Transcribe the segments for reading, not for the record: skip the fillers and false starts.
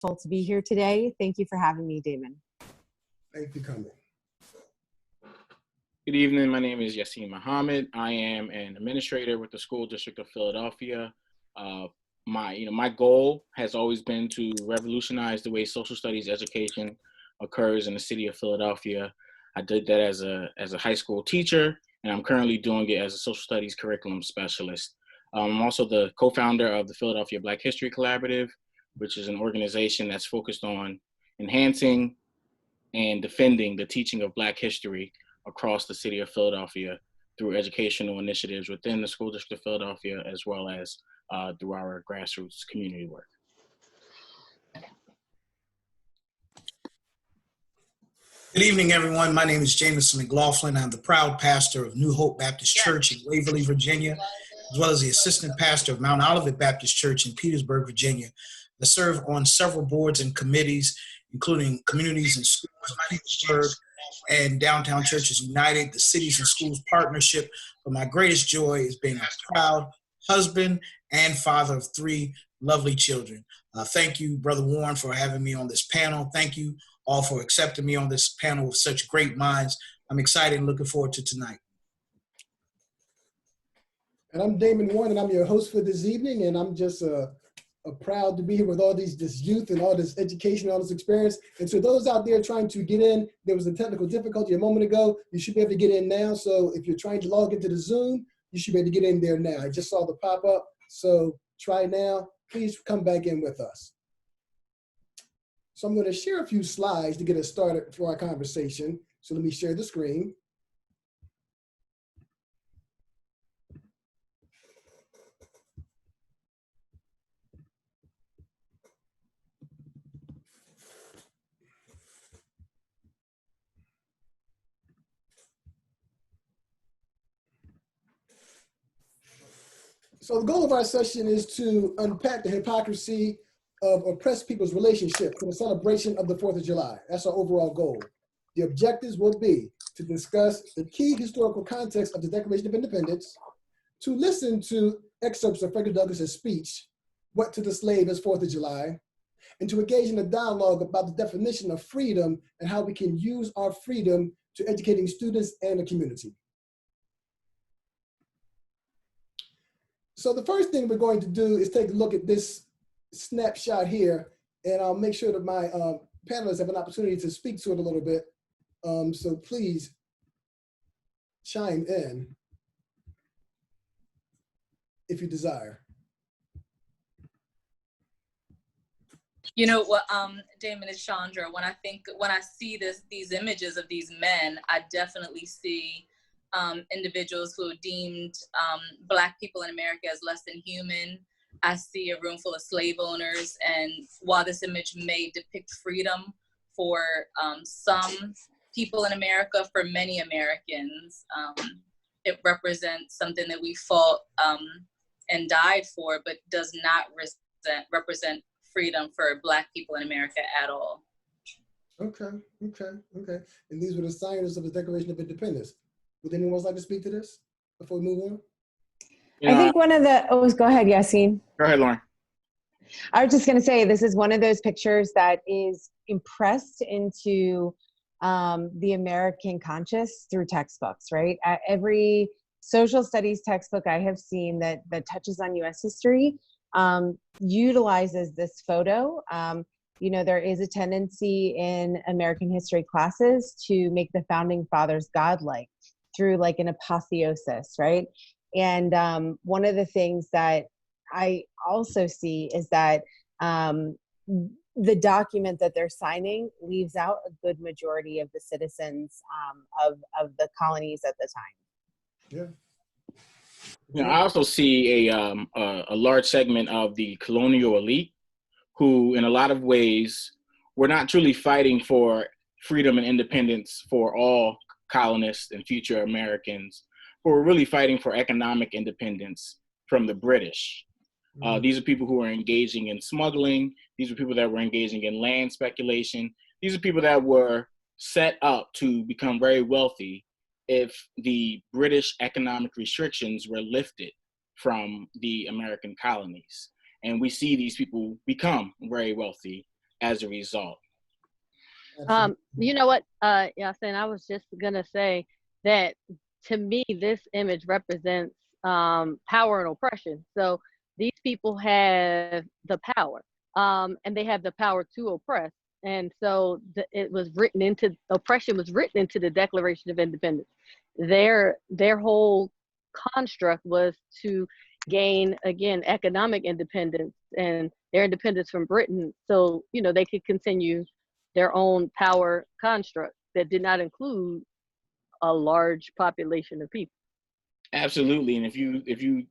To be here today. Thank you for having me, Damon. Thank you for coming. Good evening. My name is Yassine Mohammed. I am an administrator with the School District of Philadelphia. My goal has always been to revolutionize the way social studies education occurs in the city of Philadelphia. I did that as a high school teacher, and I'm currently doing it as a social studies curriculum specialist. I'm also the co-founder of the Philadelphia Black History Collaborative, which is an organization that's focused on enhancing and defending the teaching of Black history across the city of Philadelphia through educational initiatives within the School District of Philadelphia, as well as through our grassroots community work. Good evening, everyone. My name is Jameson McLaughlin. I'm the proud pastor of New Hope Baptist Church in Waverly, Virginia, as well as the assistant pastor of Mount Olivet Baptist Church in Petersburg, Virginia. I serve on several boards and committees, including Communities and Schools of Petersburg and Downtown Churches United, the Cities and Schools Partnership. But my greatest joy is being a proud husband and father of 3 lovely children. Thank you, Brother Warren, for having me on this panel. Thank you all for accepting me on this panel with such great minds. I'm excited and looking forward to tonight. And I'm Damon Warren, and I'm your host for this evening, and I'm just proud to be here with all this youth and all this education, all this experience. And so those out there trying to get in, there was a technical difficulty a moment ago. You should be able to get in now. So if you're trying to log into the Zoom, you should be able to get in there now. I just saw the pop-up, so try now. Please come back in with us. So I'm going to share a few slides to get us started for our conversation. So let me share the screen. So the goal of our session is to unpack the hypocrisy of oppressed people's relationship to the celebration of the 4th of July. That's our overall goal. The objectives will be to discuss the key historical context of the Declaration of Independence, to listen to excerpts of Frederick Douglass's speech, What to the Slave is 4th of July, and to engage in a dialogue about the definition of freedom and how we can use our freedom to educating students and the community. So the first thing we're going to do is take a look at this snapshot here, and I'll make sure that my panelists have an opportunity to speak to it a little bit. So please chime in if you desire. You know what, Damon, is Chandra. When I see these images of these men, I definitely see individuals who are deemed Black people in America as less than human. I see a room full of slave owners, and while this image may depict freedom for some people in America, for many Americans, it represents something that we fought and died for, but does not represent freedom for Black people in America at all. Okay. And these were the signers of the Declaration of Independence. Would anyone else like to speak to this before we move on? I think one of the, go ahead, Yassine. Go ahead, Lauren. I was just going to say, this is one of those pictures that is impressed into the American conscious through textbooks, right? Every social studies textbook I have seen that touches on U.S. history utilizes this photo. You know, there is a tendency in American history classes to make the founding fathers godlike through like an apotheosis, right? And one of the things that I also see is that the document that they're signing leaves out a good majority of the citizens of the colonies at the time. Yeah. I also see a large segment of the colonial elite who, in a lot of ways, were not truly fighting for freedom and independence for all colonists and future Americans, but were really fighting for economic independence from the British. These are people who are engaging in smuggling. These are people that were engaging in land speculation. These are people that were set up to become very wealthy if the British economic restrictions were lifted from the American colonies. And we see these people become very wealthy as a result. You know what, Yasin, I was just gonna say that to me, this image represents power and oppression. So these people have the power, and they have the power to oppress. And so oppression was written into the Declaration of Independence. Their whole construct was to gain, again, economic independence and their independence from Britain, so they could continue their own power construct that did not include a large population of people. Absolutely. And if you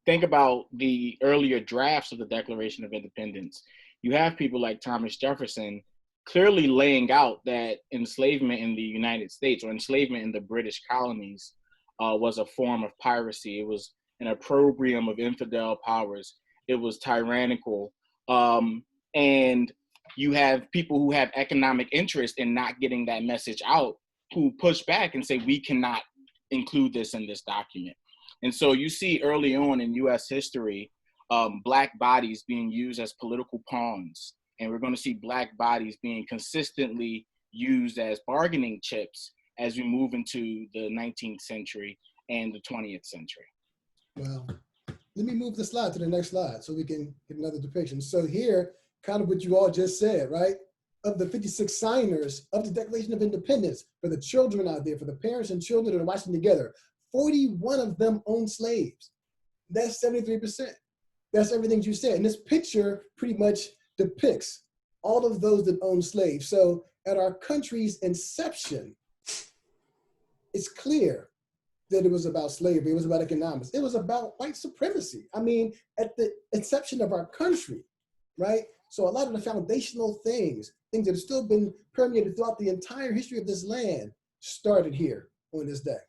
think about the earlier drafts of the Declaration of Independence, you have people like Thomas Jefferson clearly laying out that enslavement in the United States, or enslavement in the British colonies, was a form of piracy. It was an opprobrium of infidel powers. It was tyrannical. And you have people who have economic interest in not getting that message out, who push back and say, we cannot include this in this document. And so you see early on in US history, Black bodies being used as political pawns. And we're going to see Black bodies being consistently used as bargaining chips as we move into the 19th century and the 20th century. Well, let me move the slide to the next slide so we can get another depiction. So here, kind of what you all just said, right? Of the 56 signers of the Declaration of Independence, for the children out there, for the parents and children that are watching together, 41 of them own slaves. That's 73%. That's everything you said. And this picture pretty much depicts all of those that own slaves. So at our country's inception, it's clear that it was about slavery, it was about economics, it was about white supremacy. I mean, at the inception of our country, right? So a lot of the foundational things that have still been permeated throughout the entire history of this land started here on this day.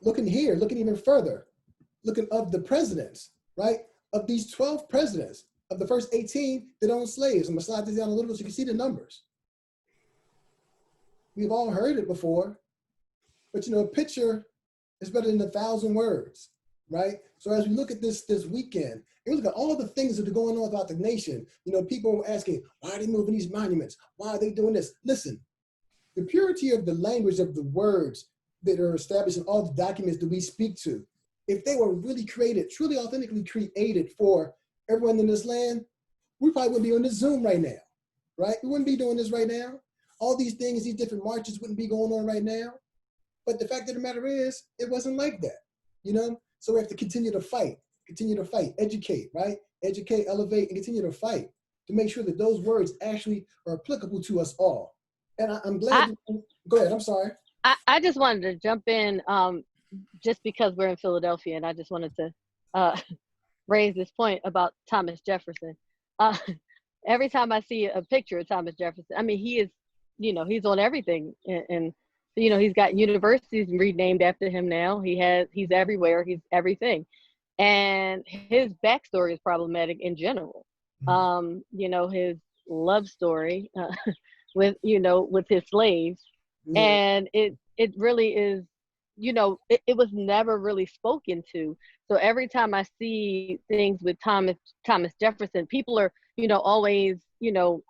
Looking here, looking even further, looking of the presidents, right? Of these 12 presidents, of the first 18 that owned slaves. I'm gonna slide this down a little bit so you can see the numbers. We've all heard it before, but a picture is better than 1,000 words, right? So as we look at this weekend, and we look at all of the things that are going on throughout the nation, people are asking, why are they moving these monuments? Why are they doing this? Listen, the purity of the language of the words that are established in all the documents that we speak to, if they were really created, truly authentically created for everyone in this land, we probably wouldn't be on this Zoom right now, right? We wouldn't be doing this right now. All these things, these different marches wouldn't be going on right now. But the fact of the matter is, it wasn't like that, So we have to continue to fight, educate, right? Educate, elevate, and continue to fight to make sure that those words actually are applicable to us all. And I'm glad, go ahead, I'm sorry. I just wanted to jump in just because we're in Philadelphia, and I just wanted to raise this point about Thomas Jefferson. Every time I see a picture of Thomas Jefferson, I mean, he is, he's on everything. And he's got universities renamed after him now. He's everywhere, he's everything. And his backstory is problematic in general. His love story with his slaves. Yeah. And it really is, it was never really spoken to. So every time I see things with Thomas Jefferson, people are, always, oh,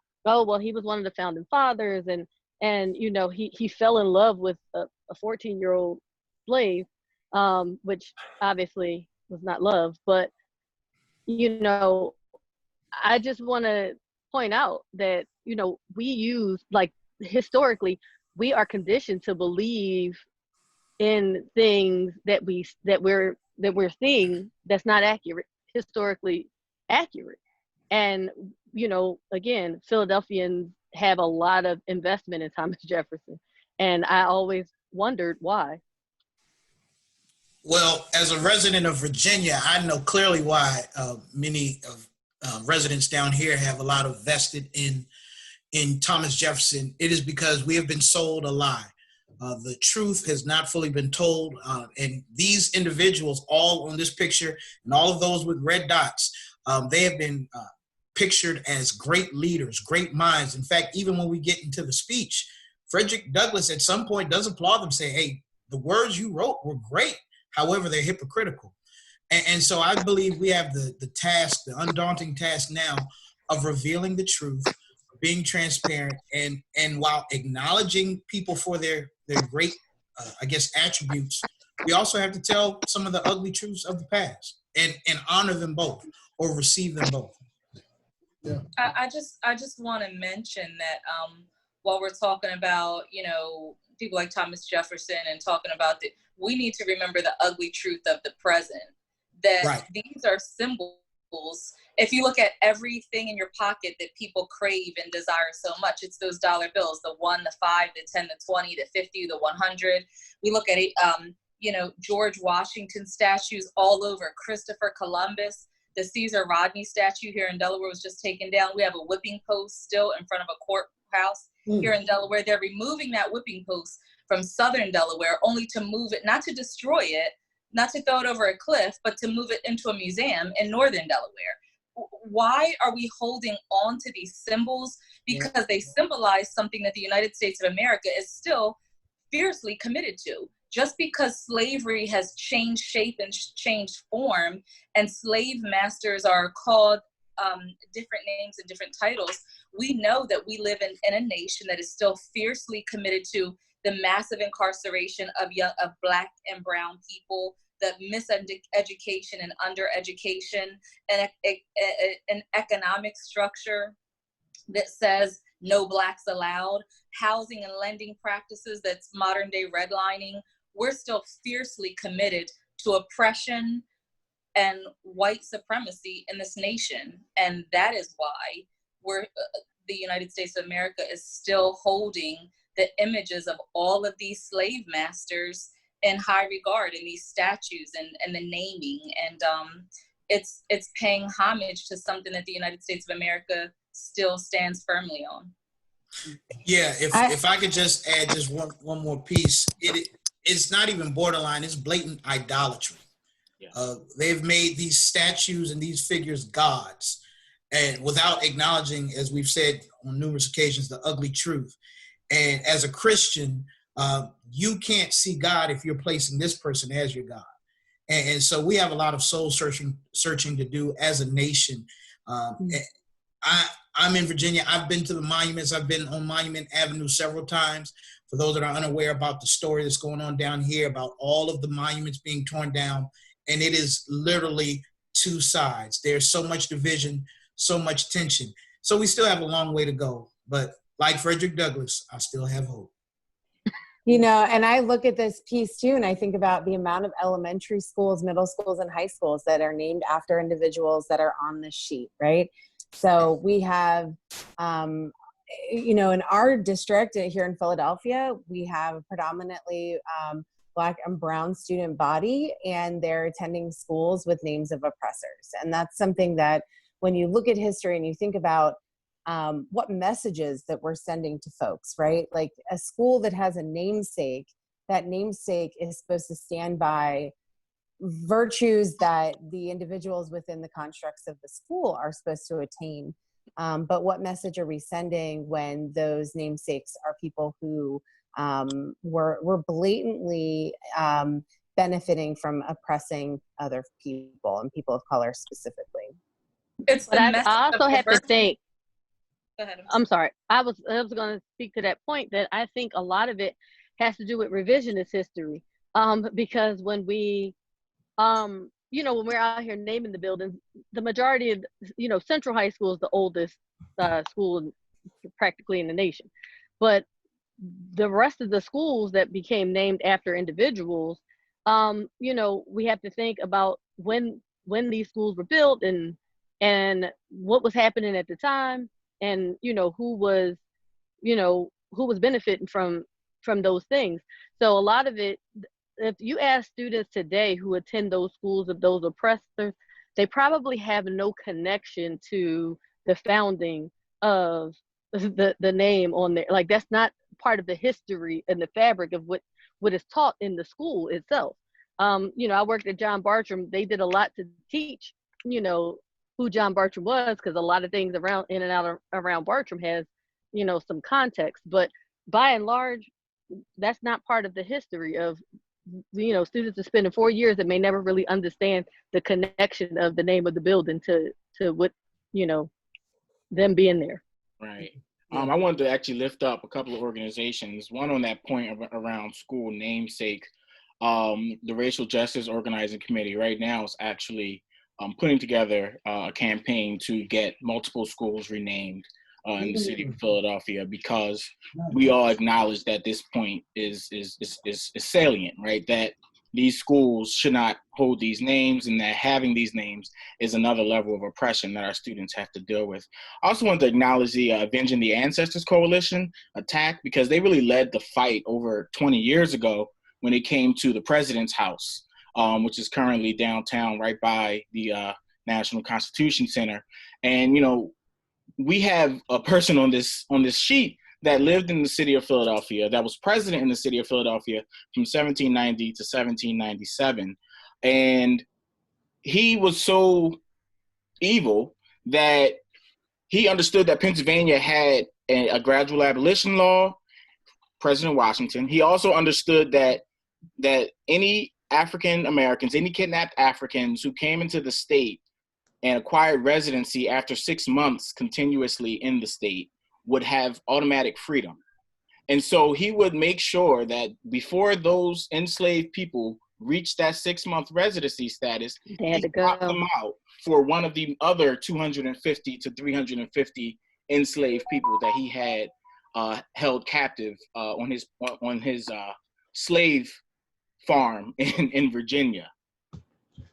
well, he was one of the founding fathers, and he fell in love with a 14-year-old slave, which obviously was not love. But, I just want to point out that, we use, like, historically, we are conditioned to believe in things that we're seeing that's not accurate, historically accurate. And, again, Philadelphians have a lot of investment in Thomas Jefferson. And I always wondered why. Well, as a resident of Virginia, I know clearly why many of residents down here have a lot of vested in Thomas Jefferson. It is because we have been sold a lie. The truth has not fully been told. And these individuals, all on this picture, and all of those with red dots, they have been pictured as great leaders, great minds. In fact, even when we get into the speech, Frederick Douglass at some point does applaud them, say, hey, the words you wrote were great. However, they're hypocritical. And so I believe we have the task, the undaunting task now of revealing the truth, being transparent, and while acknowledging people for their great, I guess, attributes, we also have to tell some of the ugly truths of the past and honor them both or receive them both. Yeah. I just want to mention that while we're talking about, people like Thomas Jefferson and talking about we need to remember the ugly truth of the present, that Right. these are symbols. If you look at everything in your pocket that people crave and desire so much, it's those dollar bills, the 1, the 5, the 10, the 20, the 50, the 100. We look at it, George Washington statues all over, Christopher Columbus. The Caesar Rodney statue here in Delaware was just taken down. We have a whipping post still in front of a courthouse here in Delaware. They're removing that whipping post from southern Delaware only to move it, not to destroy it, not to throw it over a cliff, but to move it into a museum in northern Delaware. Why are we holding on to these symbols? Because they symbolize something that the United States of America is still fiercely committed to. Just because slavery has changed shape and changed form, and slave masters are called different names and different titles, we know that we live in a nation that is still fiercely committed to the massive incarceration of Black and brown people, the miseducation and undereducation, and an economic structure that says no Blacks allowed, housing and lending practices that's modern day redlining. We're still fiercely committed to oppression and white supremacy in this nation. And that is why the United States of America is still holding the images of all of these slave masters in high regard in these statues and the naming. And it's paying homage to something that the United States of America still stands firmly on. Yeah, if I could just add just one more piece, it's not even borderline, it's blatant idolatry. Yeah. They've made these statues and these figures gods, and without acknowledging, as we've said on numerous occasions, the ugly truth. And as a Christian, you can't see God if you're placing this person as your God. And so we have a lot of soul searching to do as a nation. I'm in Virginia. I've been to the monuments. I've been on Monument Avenue several times. For those that are unaware about the story that's going on down here, about all of the monuments being torn down, and it is literally two sides. There's so much division, so much tension. So we still have a long way to go. But like Frederick Douglass, I still have hope. And I look at this piece too, and I think about the amount of elementary schools, middle schools, and high schools that are named after individuals that are on this sheet, right? So we have, in our district here in Philadelphia, we have a predominantly Black and brown student body, and they're attending schools with names of oppressors. And that's something that when you look at history and you think about what messages that we're sending to folks, right? Like a school that has a namesake, that namesake is supposed to stand by virtues that the individuals within the constructs of the school are supposed to attain. But what message are we sending when those namesakes are people who were blatantly benefiting from oppressing other people and people of color specifically? But I also have to think, I'm sorry, I was going to speak to that point, that I think a lot of it has to do with revisionist history. Because when we, when we're out here naming the buildings, the majority of, Central High School is the oldest school practically in the nation. But the rest of the schools that became named after individuals, we have to think about when these schools were built and what was happening at the time, and who was benefiting from those things. So a lot of it, if you ask students today who attend those schools of those oppressors, they probably have no connection to the founding of the name on there. Like, that's not part of the history and the fabric of what is taught in the school itself. I worked at John Bartram. They did a lot to teach, who John Bartram was, because a lot of things in and out around Bartram has, some context. But by and large, that's not part of the history of students are spending 4 years that may never really understand the connection of the name of the building to what, them being there. Right. I wanted to actually lift up a couple of organizations. One on that point around school namesake. The Racial Justice Organizing Committee right now is actually putting together a campaign to get multiple schools renamed in the city of Philadelphia, because we all acknowledge that this point is salient, right? That these schools should not hold these names, and that having these names is another level of oppression that our students have to deal with. I also want to acknowledge the Avenging the Ancestors Coalition attack, because they really led the fight over 20 years ago when it came to the President's House, which is currently downtown right by the National Constitution Center. And, we have a person on this sheet that lived in the city of Philadelphia, that was president in the city of Philadelphia from 1790 to 1797. And he was so evil that he understood that Pennsylvania had a gradual abolition law, President Washington. He also understood that any African Americans, any kidnapped Africans who came into the state and acquired residency after 6 months continuously in the state would have automatic freedom. And so he would make sure that before those enslaved people reached that 6-month residency status, he popped them out for one of the other 250 to 350 enslaved people that he had held captive on his slave farm in Virginia.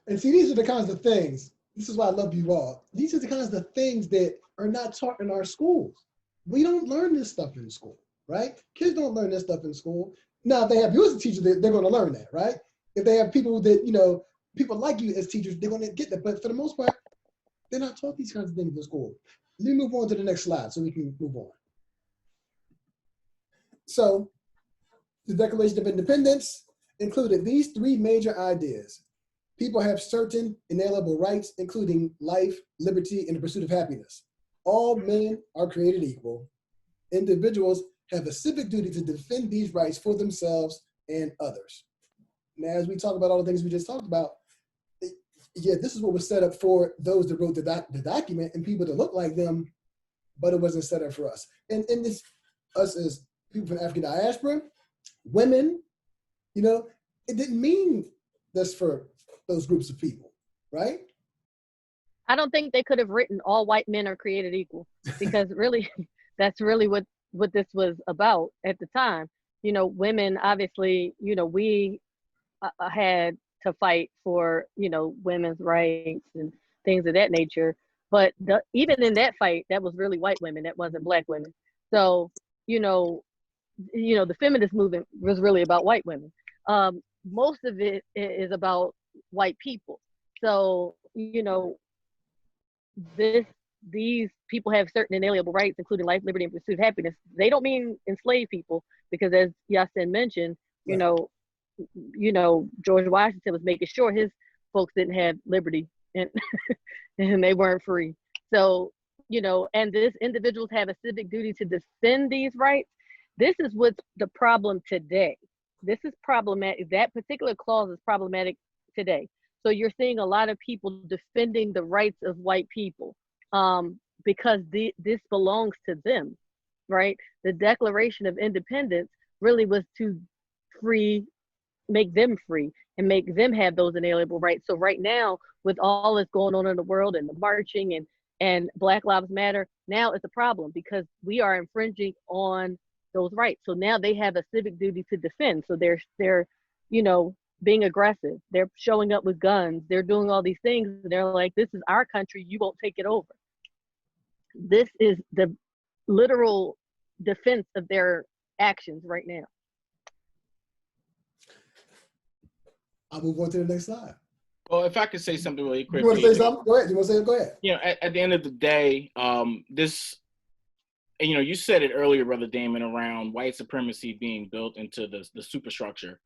And see, these are the kinds of things, this is why I love you all. These are the kinds of things that are not taught in our schools. We don't learn this stuff in school, right? Kids don't learn this stuff in school. Now, if they have you as a teacher, they're going to learn that, right? If they have people that, people like you as teachers, they're going to get that. But for the most part, they're not taught these kinds of things in school. Let me move on to the next slide so we can move on. So the Declaration of Independence included these 3 major ideas. People have certain inalienable rights, including life, liberty, and the pursuit of happiness. All men are created equal. Individuals have a civic duty to defend these rights for themselves and others. Now, as we talk about all the things we just talked about, this is what was set up for those that wrote the document and people that look like them, but it wasn't set up for us. And this, us as people from African Diaspora, women, it didn't mean this for those groups of people, right? I don't think they could have written all white men are created equal, because really, that's really what this was about at the time. Women, obviously, we had to fight for, women's rights and things of that nature. But even in that fight, that was really white women. That wasn't black women. So, the feminist movement was really about white women. Most of it is about white people. So, these people have certain inalienable rights, including life, liberty, and pursuit of happiness. They don't mean enslaved people, because as Yasin mentioned, George Washington was making sure his folks didn't have liberty and and they weren't free. So, and this individuals have a civic duty to defend these rights. This is what's the problem today. This is problematic. That particular clause is problematic today. So you're seeing a lot of people defending the rights of white people because this belongs to them, right? The Declaration of Independence really was to make them free and make them have those inalienable rights. So right now, with all that's going on in the world and the marching and Black Lives Matter, now it's a problem because we are infringing on those rights. So now they have a civic duty to defend. So they're being aggressive. They're showing up with guns. They're doing all these things. They're like, this is our country. You won't take it over. This is the literal defense of their actions right now. I'll move on to the next slide. Well, if I could say something really quickly. You want to say something? Go ahead. You want to say it? Go ahead. At the end of the day, you said it earlier, Brother Damon, around white supremacy being built into the superstructure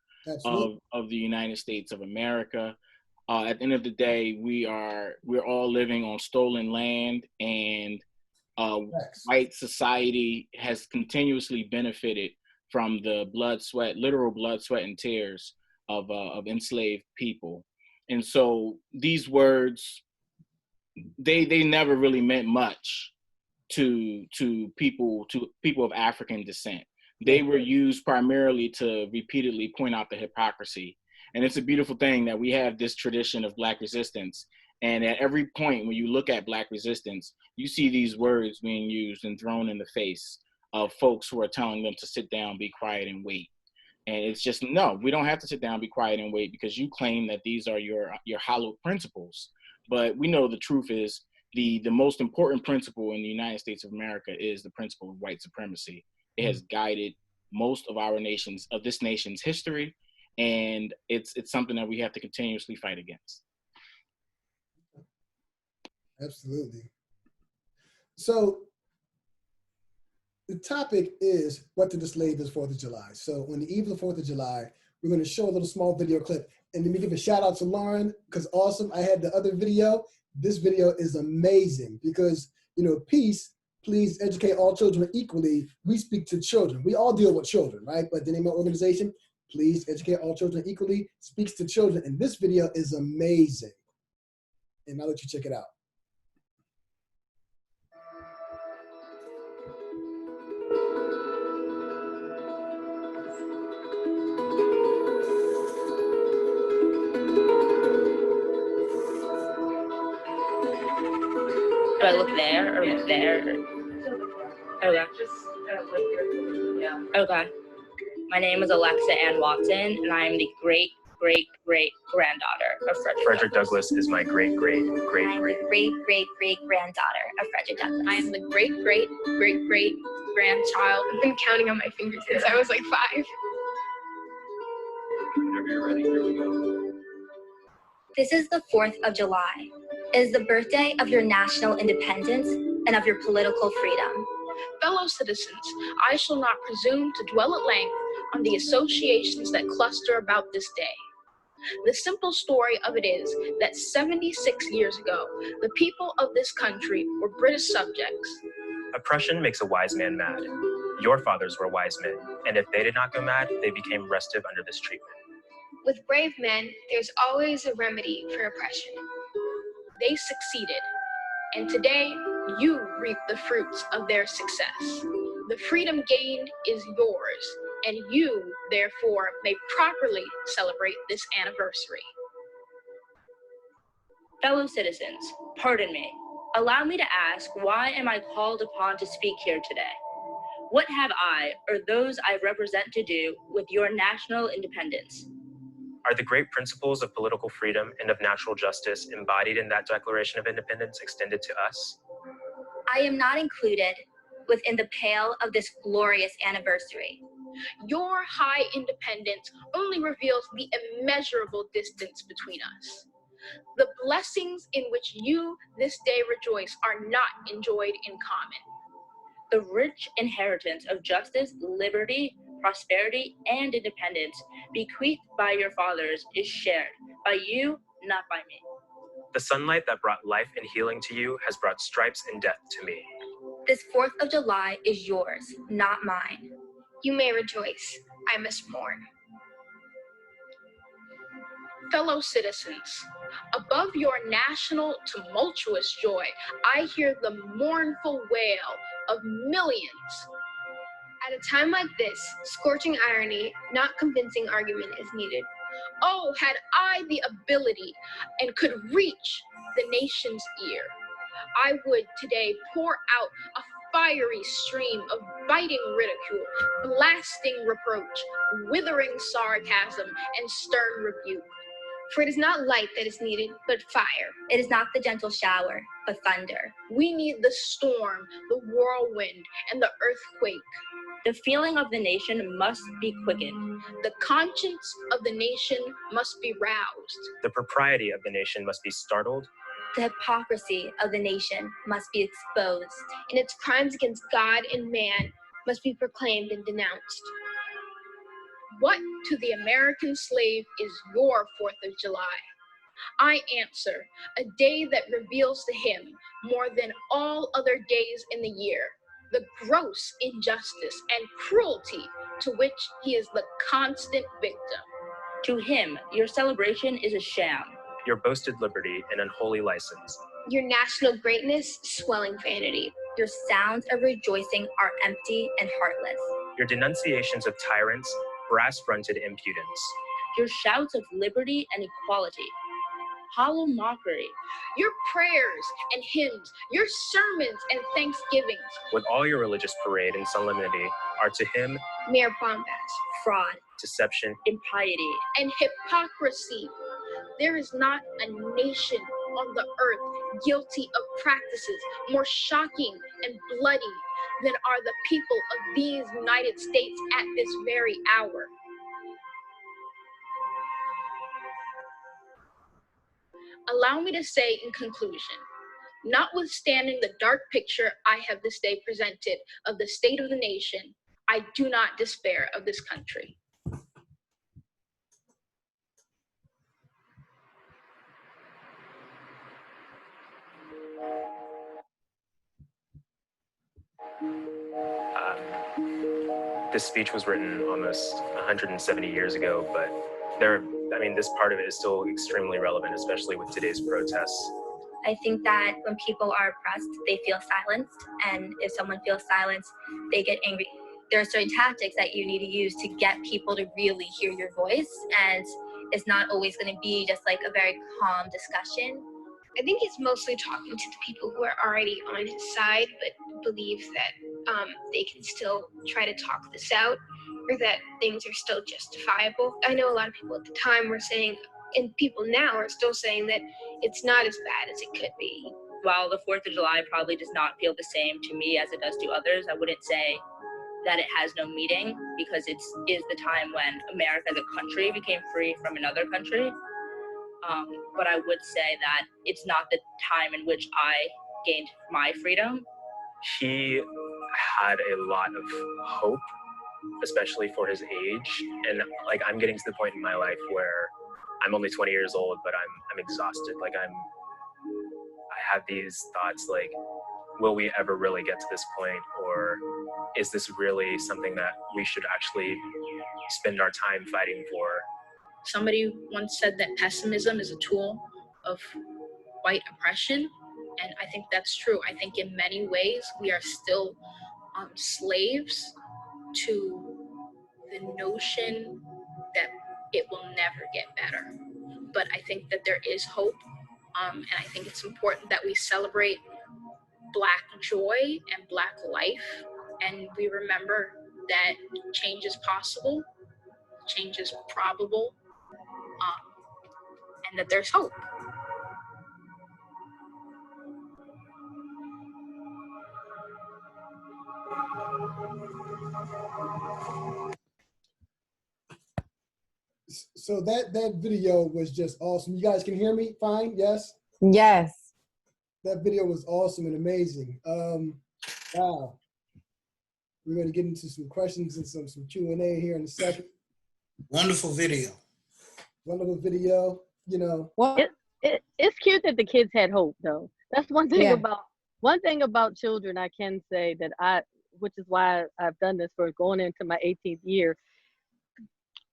of the United States of America. At the end of the day, we're all living on stolen land, and white society has continuously benefited from the literal blood, sweat, and tears of enslaved people. And so these words, they never really meant much to people of African descent. They were used primarily to repeatedly point out the hypocrisy. And it's a beautiful thing that we have this tradition of Black resistance. And at every point when you look at Black resistance, you see these words being used and thrown in the face of folks who are telling them to sit down, be quiet, and wait. And it's just, no, we don't have to sit down, be quiet, and wait, because you claim that these are your hallowed principles. But we know the truth is the most important principle in the United States of America is the principle of white supremacy. It has guided most of this nation's history, and it's something that we have to continuously fight against. Absolutely. So the topic is what did the slave this 4th of July? So on the eve of the 4th of July, we're going to show a little small video clip. And let me give a shout out to Lauren, because awesome. I had the other video. This video is amazing because, you know, peace, please educate all children equally. We speak to children. We all deal with children, right? But the name of our organization, please educate all children equally, speaks to children. And this video is amazing. And I'll let you check it out. Do I look there or look there? Okay. Okay. My name is Alexa Ann Watson, and I am the great-great-great-granddaughter of Frederick. Frederick Douglass is my great-great-great-great. I'm the great-great-great-granddaughter of Frederick Douglass. I am the great-great-great-great-grandchild. I've been counting on my fingers since I was like 5. Whenever you're ready, here we go. This is the 4th of July. It is the birthday of your national independence and of your political freedom. Fellow citizens, I shall not presume to dwell at length on the associations that cluster about this day. The simple story of it is that 76 years ago, the people of this country were British subjects. Oppression makes a wise man mad. Your fathers were wise men, and if they did not go mad, they became restive under this treatment. With brave men, there's always a remedy for oppression. They succeeded, and today you reap the fruits of their success. The freedom gained is yours, and you, therefore, may properly celebrate this anniversary. Fellow citizens, pardon me. Allow me to ask, why am I called upon to speak here today? What have I, or those I represent, to do with your national independence? Are the great principles of political freedom and of natural justice embodied in that Declaration of Independence extended to us? I am not included within the pale of this glorious anniversary. Your high independence only reveals the immeasurable distance between us. The blessings in which you this day rejoice are not enjoyed in common. The rich inheritance of justice, liberty, prosperity, and independence bequeathed by your fathers is shared by you, not by me. The sunlight that brought life and healing to you has brought stripes and death to me. This 4th of July is yours, not mine. You may rejoice, I must mourn. Fellow citizens, above your national tumultuous joy, I hear the mournful wail of millions. At a time like this, scorching irony, not convincing argument is needed. Oh, had I the ability and could reach the nation's ear, I would today pour out a fiery stream of biting ridicule, blasting reproach, withering sarcasm, and stern rebuke. For it is not light that is needed, but fire. It is not the gentle shower, but thunder. We need the storm, the whirlwind, and the earthquake. The feeling of the nation must be quickened. The conscience of the nation must be roused. The propriety of the nation must be startled. The hypocrisy of the nation must be exposed. And its crimes against God and man must be proclaimed and denounced. What to the American slave is your 4th of July? I answer, a day that reveals to him, more than all other days in the year, the gross injustice and cruelty to which he is the constant victim. To him, your celebration is a sham. Your boasted liberty an unholy license. Your national greatness, swelling vanity. Your sounds of rejoicing are empty and heartless. Your denunciations of tyrants, brass-fronted impudence. Your shouts of liberty and equality, hollow mockery. Your prayers and hymns, your sermons and thanksgivings. With all your religious parade and solemnity are to him Mere bombast, Fraud, deception, Impiety. and hypocrisy. There is not a nation on the earth guilty of practices more shocking and bloody than are the people of these United States at this very hour. Allow me to say in conclusion, notwithstanding the dark picture I have this day presented of the state of the nation, I do not despair of this country. This speech was written almost 170 years ago, but this part of it is still extremely relevant, especially with today's protests. I think that when people are oppressed, they feel silenced. And if someone feels silenced, they get angry. There are certain tactics that you need to use to get people to really hear your voice. And it's not always going to be just like a very calm discussion. I think he's mostly talking to the people who are already on his side, but believes that they can still try to talk this out, or that things are still justifiable. I know a lot of people at the time were saying, and people now are still saying, that it's not as bad as it could be. While the 4th of July probably does not feel the same to me as it does to others, I wouldn't say that it has no meaning, because it is the time when America as a country became free from another country. But I would say that it's not the time in which I gained my freedom. He had a lot of hope, especially for his age. And like, I'm getting to the point in my life where I'm only 20 years old, but I'm exhausted. Like I have these thoughts like, will we ever really get to this point? Or is this really something that we should actually spend our time fighting for? Somebody once said that pessimism is a tool of white oppression, and I think that's true. I think in many ways we are still slaves to the notion that it will never get better. But I think that there is hope, and I think it's important that we celebrate Black joy and Black life, and we remember that change is possible, change is probable, and that there's hope. So that video was just awesome. You guys can hear me fine? Yes? Yes. That video was awesome and amazing. Wow. We're going to get into some questions and some Q&A here in a second. Wonderful video. Wonderful video, you know. Well, It's cute that the kids had hope, though. That's one thing Yeah. about children I can say that which is why I've done this for going into my 18th year,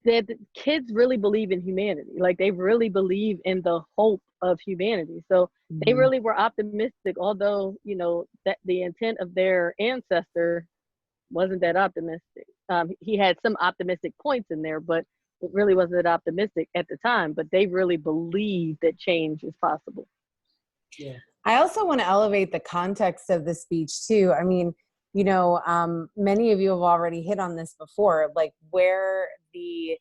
that the kids really believe in humanity. Like, they really believe in the hope of humanity. So they really were optimistic, although, you know, that the intent of their ancestor wasn't that optimistic. He had some optimistic points in there, but it really wasn't that optimistic at the time. But they really believed that change is possible. Yeah. I also want to elevate the context of the speech too. I mean, you know, many of you have already hit on this before, like where the,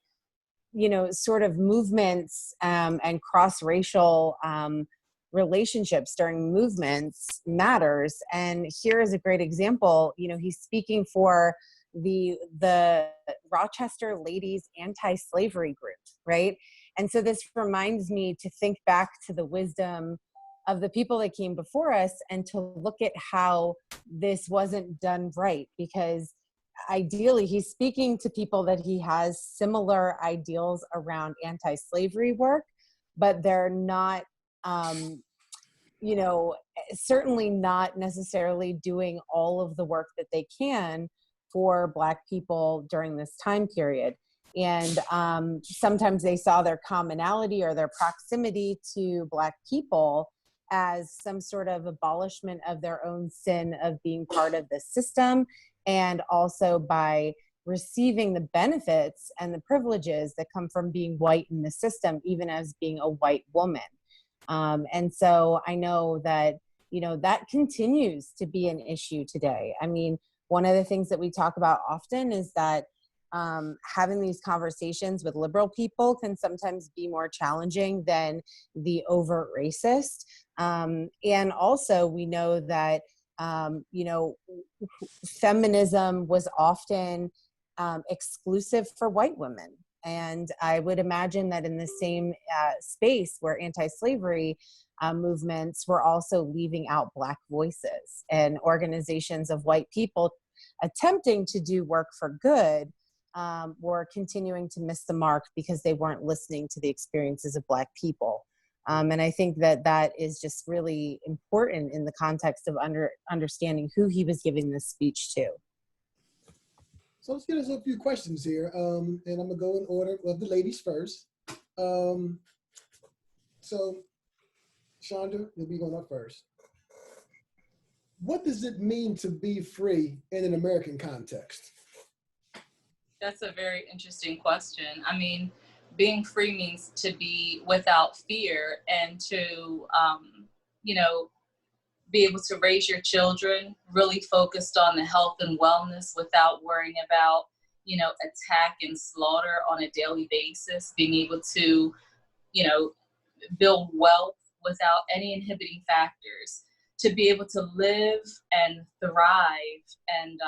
you know, sort of movements and cross-racial relationships during movements matters. And here is a great example. You know, he's speaking for the Rochester Ladies Anti-Slavery Group, right? And so this reminds me to think back to the wisdom of the people that came before us and to look at how this wasn't done right, because ideally he's speaking to people that he has similar ideals around anti-slavery work, but they're not, you know, certainly not necessarily doing all of the work that they can for Black people during this time period. And sometimes they saw their commonality or their proximity to Black people as some sort of abolishment of their own sin of being part of the system, and also by receiving the benefits and the privileges that come from being white in the system, even as being a white woman. And so I know that, you know, that continues to be an issue today. I mean, one of the things that we talk about often is that having these conversations with liberal people can sometimes be more challenging than the overt racist. And also we know that, you know, feminism was often exclusive for white women. And I would imagine that in the same space where anti-slavery movements were also leaving out Black voices, and organizations of white people attempting to do work for good were continuing to miss the mark because they weren't listening to the experiences of Black people. And I think that that is just really important in the context of understanding who he was giving this speech to. So let's get us a few questions here. And I'm gonna go in order of the ladies first. So Chandra, you'll be going up first. What does it mean to be free in an American context? That's a very interesting question. I mean, being free means to be without fear and to, you know, be able to raise your children really focused on the health and wellness without worrying about, you know, attack and slaughter on a daily basis, being able to, you know, build wealth without any inhibiting factors, to be able to live and thrive and,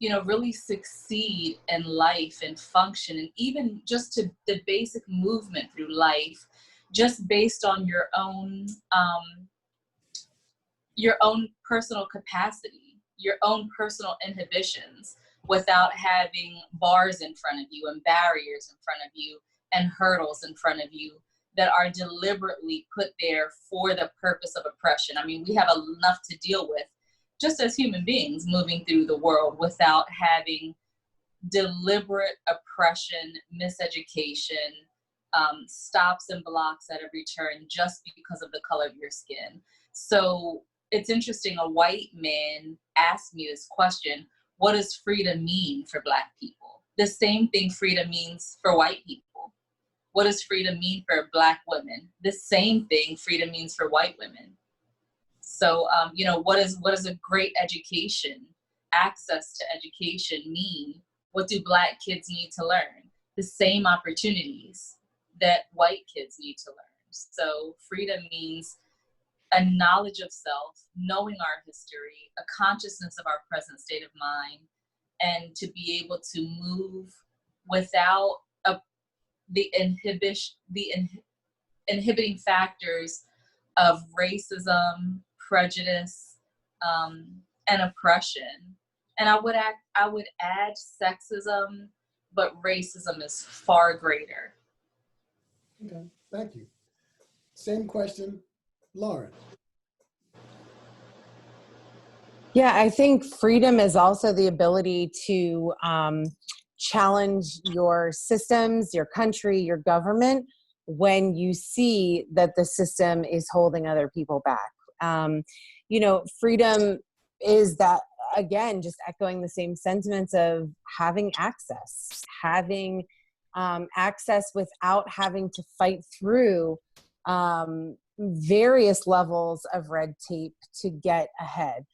you know, really succeed in life and function, and even just to the basic movement through life, just based on your own personal capacity, your own personal inhibitions, without having bars in front of you and barriers in front of you and hurdles in front of you that are deliberately put there for the purpose of oppression. I mean, we have enough to deal with just as human beings moving through the world without having deliberate oppression, miseducation, stops and blocks at every turn just because of the color of your skin. So it's interesting, a white man asked me this question: what does freedom mean for Black people? The same thing freedom means for white people. What does freedom mean for Black women? The same thing freedom means for white women. So, you know, what is a great education, access to education mean? What do Black kids need to learn? The same opportunities that white kids need to learn. So freedom means a knowledge of self, knowing our history, a consciousness of our present state of mind, and to be able to move without the inhibiting factors of racism, prejudice, and oppression. And I would add sexism, but racism is far greater. Okay, thank you. Same question, Lauren. Yeah, I think freedom is also the ability to challenge your systems, your country, your government, when you see that the system is holding other people back. You know, freedom is that, again, just echoing the same sentiments of having access without having to fight through various levels of red tape to get ahead.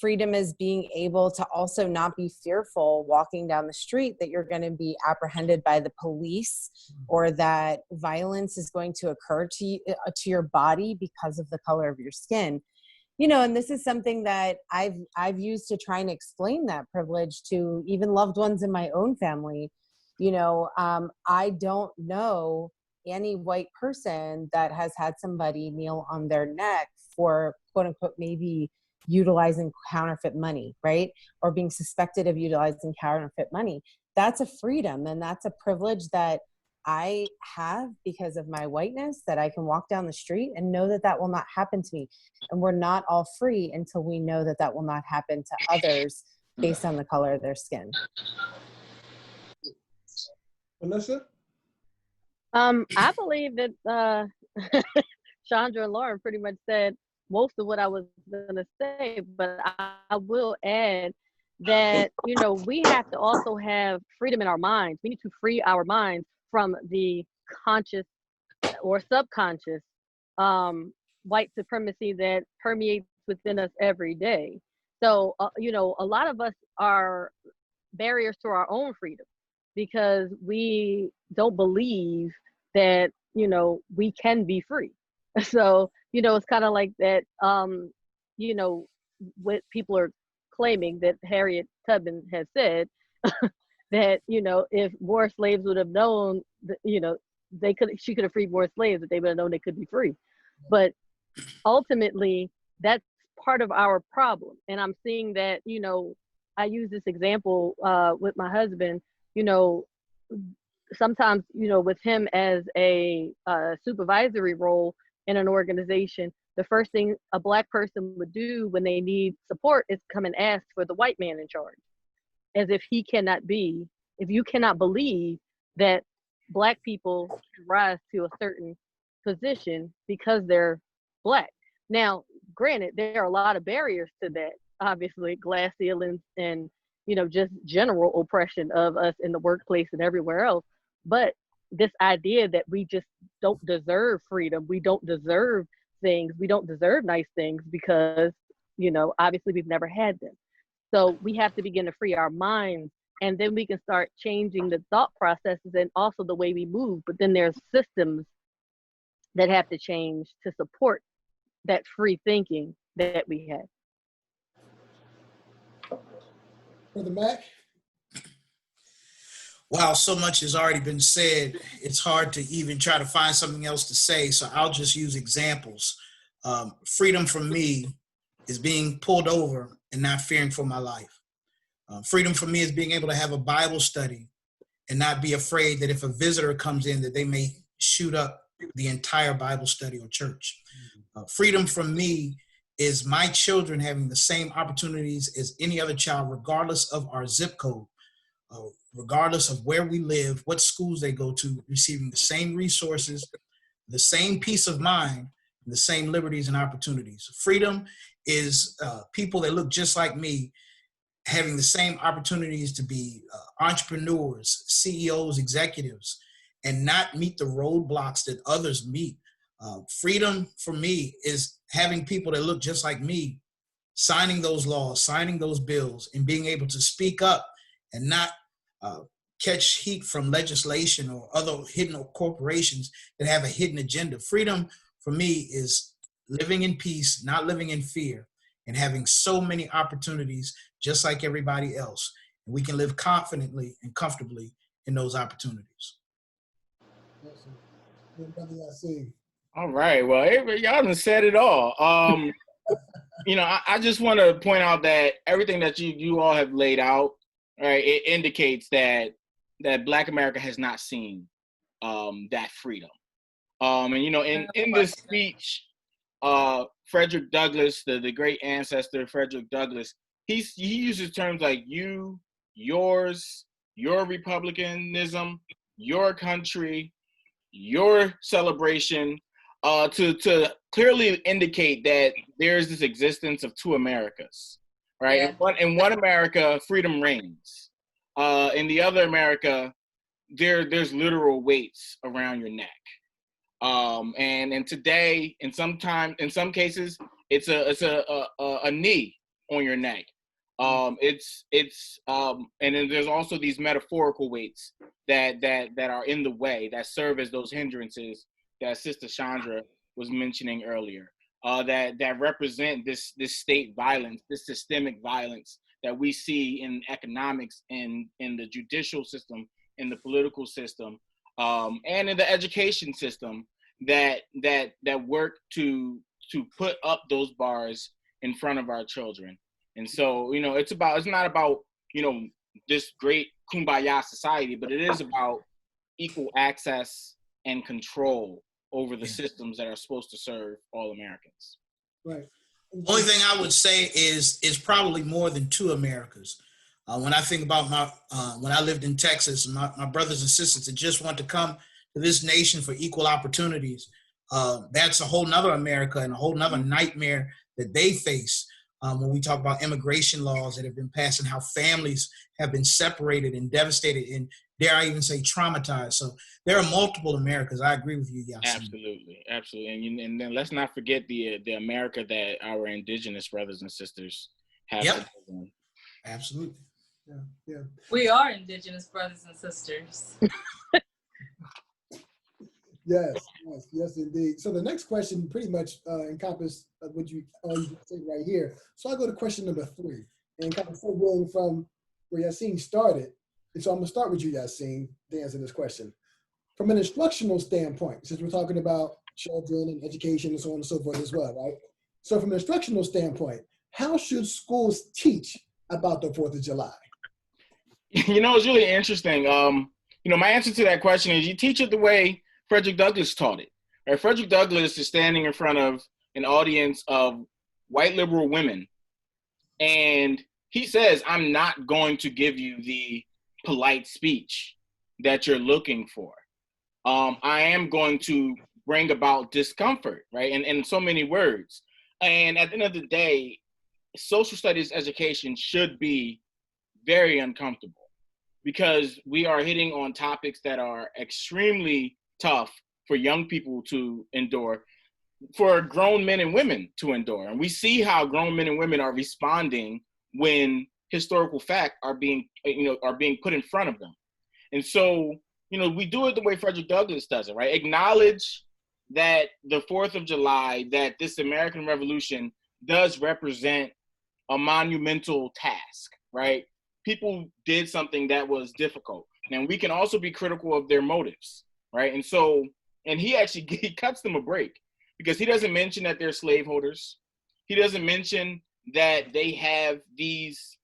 Freedom is being able to also not be fearful walking down the street that you're going to be apprehended by the police, or that violence is going to occur to your body because of the color of your skin. You know, and this is something that I've used to try and explain that privilege to even loved ones in my own family. You know, I don't know any white person that has had somebody kneel on their neck for, quote unquote, maybe utilizing counterfeit money, right? Or being suspected of utilizing counterfeit money. That's a freedom, and that's a privilege that I have because of my whiteness, that I can walk down the street and know that that will not happen to me. And we're not all free until we know that that will not happen to others based on the color of their skin. Melissa? I believe that Chandra and Lauren pretty much said most of what I was going to say, but I will add that, you know, we have to also have freedom in our minds. We need to free our minds from the conscious or subconscious white supremacy that permeates within us every day. So, you know, a lot of us are barriers to our own freedom because we don't believe that, you know, we can be free. So, you know, it's kind of like that, you know, what people are claiming that Harriet Tubman has said, that, you know, if more slaves would have known, you know, she could have freed more slaves if they would have known they could be free. But ultimately, that's part of our problem. And I'm seeing that, you know, I use this example with my husband, you know, sometimes, you know, with him as a supervisory role in an organization, the first thing a Black person would do when they need support is come and ask for the white man in charge, as if he cannot be, if you cannot believe that Black people can rise to a certain position because they're Black. Now, granted, there are a lot of barriers to that, obviously, glass ceilings and, you know, just general oppression of us in the workplace and everywhere else. But this idea that we just don't deserve freedom, we don't deserve things, we don't deserve nice things because, you know, obviously we've never had them. So we have to begin to free our minds, and then we can start changing the thought processes and also the way we move. But then there's systems that have to change to support that free thinking that we have. Brother Mac? Wow, so much has already been said. It's hard to even try to find something else to say, so I'll just use examples. Freedom for me is being pulled over and not fearing for my life. Freedom for me is being able to have a Bible study and not be afraid that if a visitor comes in that they may shoot up the entire Bible study or church. Freedom for me is my children having the same opportunities as any other child, regardless of our zip code. Regardless of where we live, what schools they go to, receiving the same resources, the same peace of mind, the same liberties and opportunities. Freedom is people that look just like me having the same opportunities to be entrepreneurs, CEOs, executives, and not meet the roadblocks that others meet. Freedom for me is having people that look just like me signing those laws, signing those bills, and being able to speak up and not catch heat from legislation or other hidden corporations that have a hidden agenda. Freedom for me is living in peace, not living in fear, and having so many opportunities just like everybody else. And we can live confidently and comfortably in those opportunities. All right, well, y'all done said it all. You know, I just want to point out that everything that you all have laid out, right, it indicates that Black America has not seen that freedom. And, you know, in this speech, Frederick Douglass, the great ancestor, Frederick Douglass, he uses terms like you, yours, your republicanism, your country, your celebration, to clearly indicate that there's this existence of two Americas. Right. Yeah. In one America, freedom reigns. In the other America, there's literal weights around your neck. And today, in some cases, it's a knee on your neck. And then there's also these metaphorical weights that are in the way, that serve as those hindrances that Sister Chandra was mentioning earlier. That represent this state violence, this systemic violence that we see in economics and in the judicial system, in the political system, and in the education system that work to put up those bars in front of our children. And so, you know, it's not about, you know, this great kumbaya society, but it is about equal access and control over the systems that are supposed to serve all Americans. Right. Only thing I would say is probably more than two Americas. When I think about when I lived in Texas, my brothers and sisters that just want to come to this nation for equal opportunities, that's a whole nother America and a whole nother nightmare that they face when we talk about immigration laws that have been passed and how families have been separated and devastated and, dare I even say, traumatized. So there are multiple Americas. I agree with you, Yasin. Absolutely. And then let's not forget the America that our indigenous brothers and sisters have. Yep. Absolutely. Yeah. We are indigenous brothers and sisters. Yes, indeed. So the next question pretty much encompasses what you said right here. So I'll go to question number 3, and kind of segueing from where Yasin started. And so I'm gonna start with you, Yasin, to answer this question. From an instructional standpoint, since we're talking about children and education and so on and so forth as well, right? So from an instructional standpoint, how should schools teach about the 4th of July? You know, it's really interesting. My answer to that question is you teach it the way Frederick Douglass taught it. Right? Frederick Douglass is standing in front of an audience of white liberal women, and he says, I'm not going to give you the polite speech that you're looking for. I am going to bring about discomfort, right? And in so many words. And at the end of the day, social studies education should be very uncomfortable because we are hitting on topics that are extremely tough for young people to endure, for grown men and women to endure. And we see how grown men and women are responding when historical facts are being put in front of them. And so, we do it the way Frederick Douglass does it, right? Acknowledge that the 4th of July, that this American Revolution does represent a monumental task, right? People did something that was difficult. And we can also be critical of their motives, right? And so, and he cuts them a break because he doesn't mention that they're slaveholders. He doesn't mention that they have these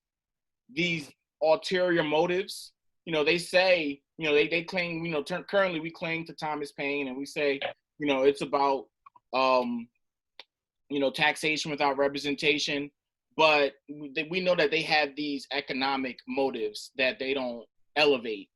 ulterior motives. They say, they claim, currently we claim to Thomas Paine and we say, it's about, taxation without representation. But we know that they have these economic motives that they don't elevate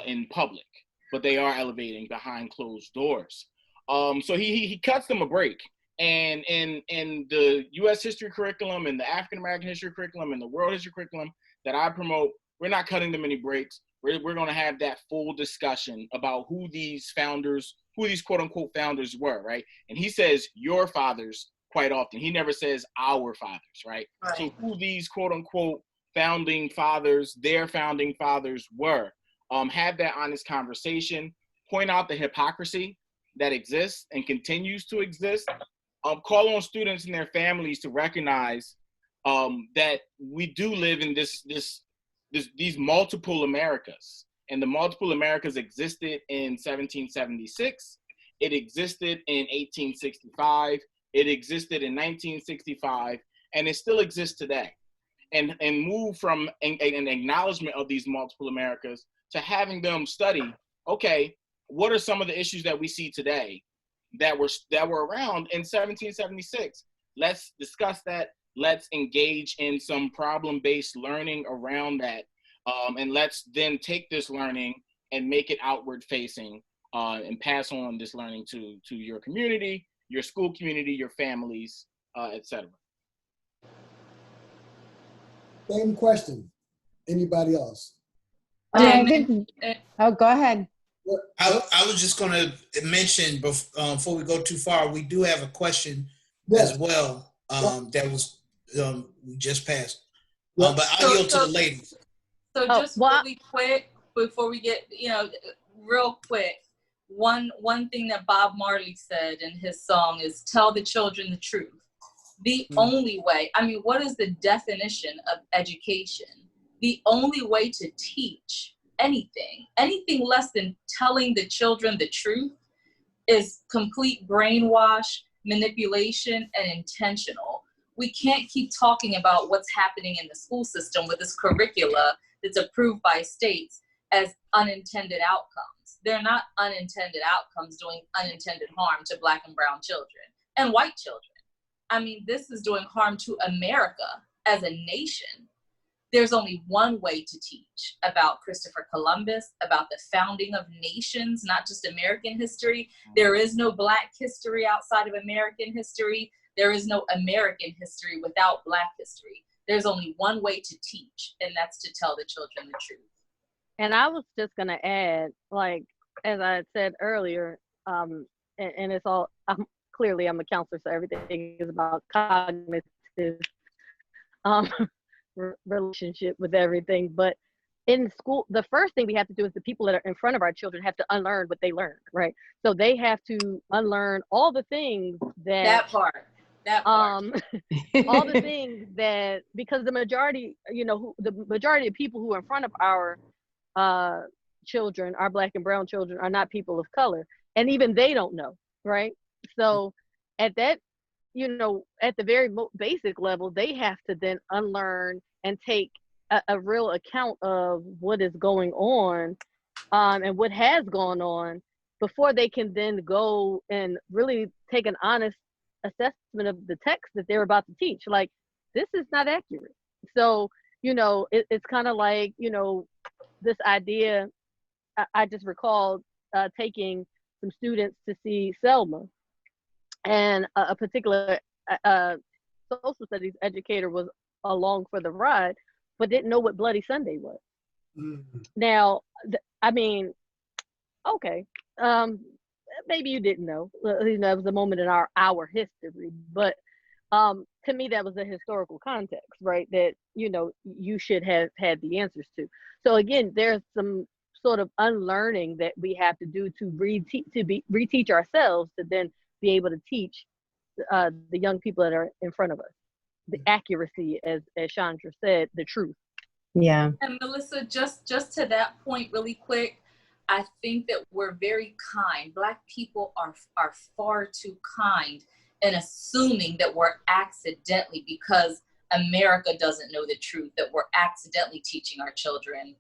in public, but they are elevating behind closed doors. So he cuts them a break. And in the U.S. history curriculum and the African American history curriculum and the world history curriculum that I promote, we're not cutting them any breaks. We're going to have that full discussion about who these quote unquote founders were, right? And he says your fathers quite often. He never says our fathers, right? So who these quote unquote founding fathers, their founding fathers were. Have that honest conversation, point out the hypocrisy that exists and continues to exist. Call on students and their families to recognize that we do live in these multiple Americas, and the multiple Americas existed in 1776. It existed in 1865. It existed in 1965, and it still exists today. And move from an acknowledgement of these multiple Americas to having them study, okay, what are some of the issues that we see today that were around in 1776? Let's discuss that. Let's engage in some problem-based learning around that. And let's then take this learning and make it outward facing and pass on this learning to your community, your school community, your families, etc. Same question. Anybody else? Go ahead. I was just going to mention before we go too far, we do have a question as well that was we just passed. But I'll yield to the ladies. So just really quick before we get, real quick, one thing that Bob Marley said in his song is tell the children the truth. The only way, what is the definition of education? The only way to teach anything less than telling the children the truth is complete brainwash, manipulation, and intentional. We can't keep talking about what's happening in the school system with this curricula that's approved by states as unintended outcomes. They're not unintended outcomes doing unintended harm to Black and brown children and white children. This is doing harm to America as a nation. There's only one way to teach about Christopher Columbus, about the founding of nations, not just American history. There is no Black history outside of American history. There is no American history without Black history. There's only one way to teach, and that's to tell the children the truth. And I was just going to add, like, as I had said earlier, and it's all, clearly I'm a counselor, so everything is about cognitive relationship with everything. But in school, the first thing we have to do is the people that are in front of our children have to unlearn what they learned, right? So they have to unlearn all the things that all the things that, because the majority, the majority of people who are in front of our children, our Black and brown children, are not people of color, and even they don't know, right? So at that, at the very basic level, they have to then unlearn and take a real account of what is going on and what has gone on before they can then go and really take an honest assessment of the text that they're about to teach. Like, this is not accurate. So, it's kind of like, this idea, I just recalled taking some students to see Selma, and a particular social studies educator was along for the ride, but didn't know what Bloody Sunday was. Now, okay, maybe you didn't know. That was a moment in our history, but to me, that was a historical context, right? That you should have had the answers to. So again, there's some sort of unlearning that we have to do to reteach ourselves to then be able to teach the young people that are in front of us the accuracy, as Chandra said, the truth. Yeah. And Melissa, just to that point really quick, I think that we're very kind. Black people are far too kind in assuming that we're accidentally, because America doesn't know the truth, that we're accidentally teaching our children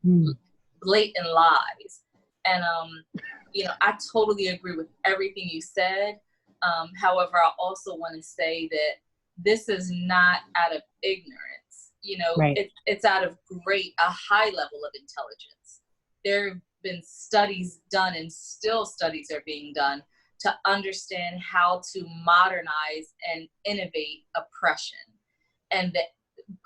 blatant lies. And, I totally agree with everything you said. However, I also want to say that this is not out of ignorance. Right. It's out of a high level of intelligence. There have been studies done, and still studies are being done, to understand how to modernize and innovate oppression. And the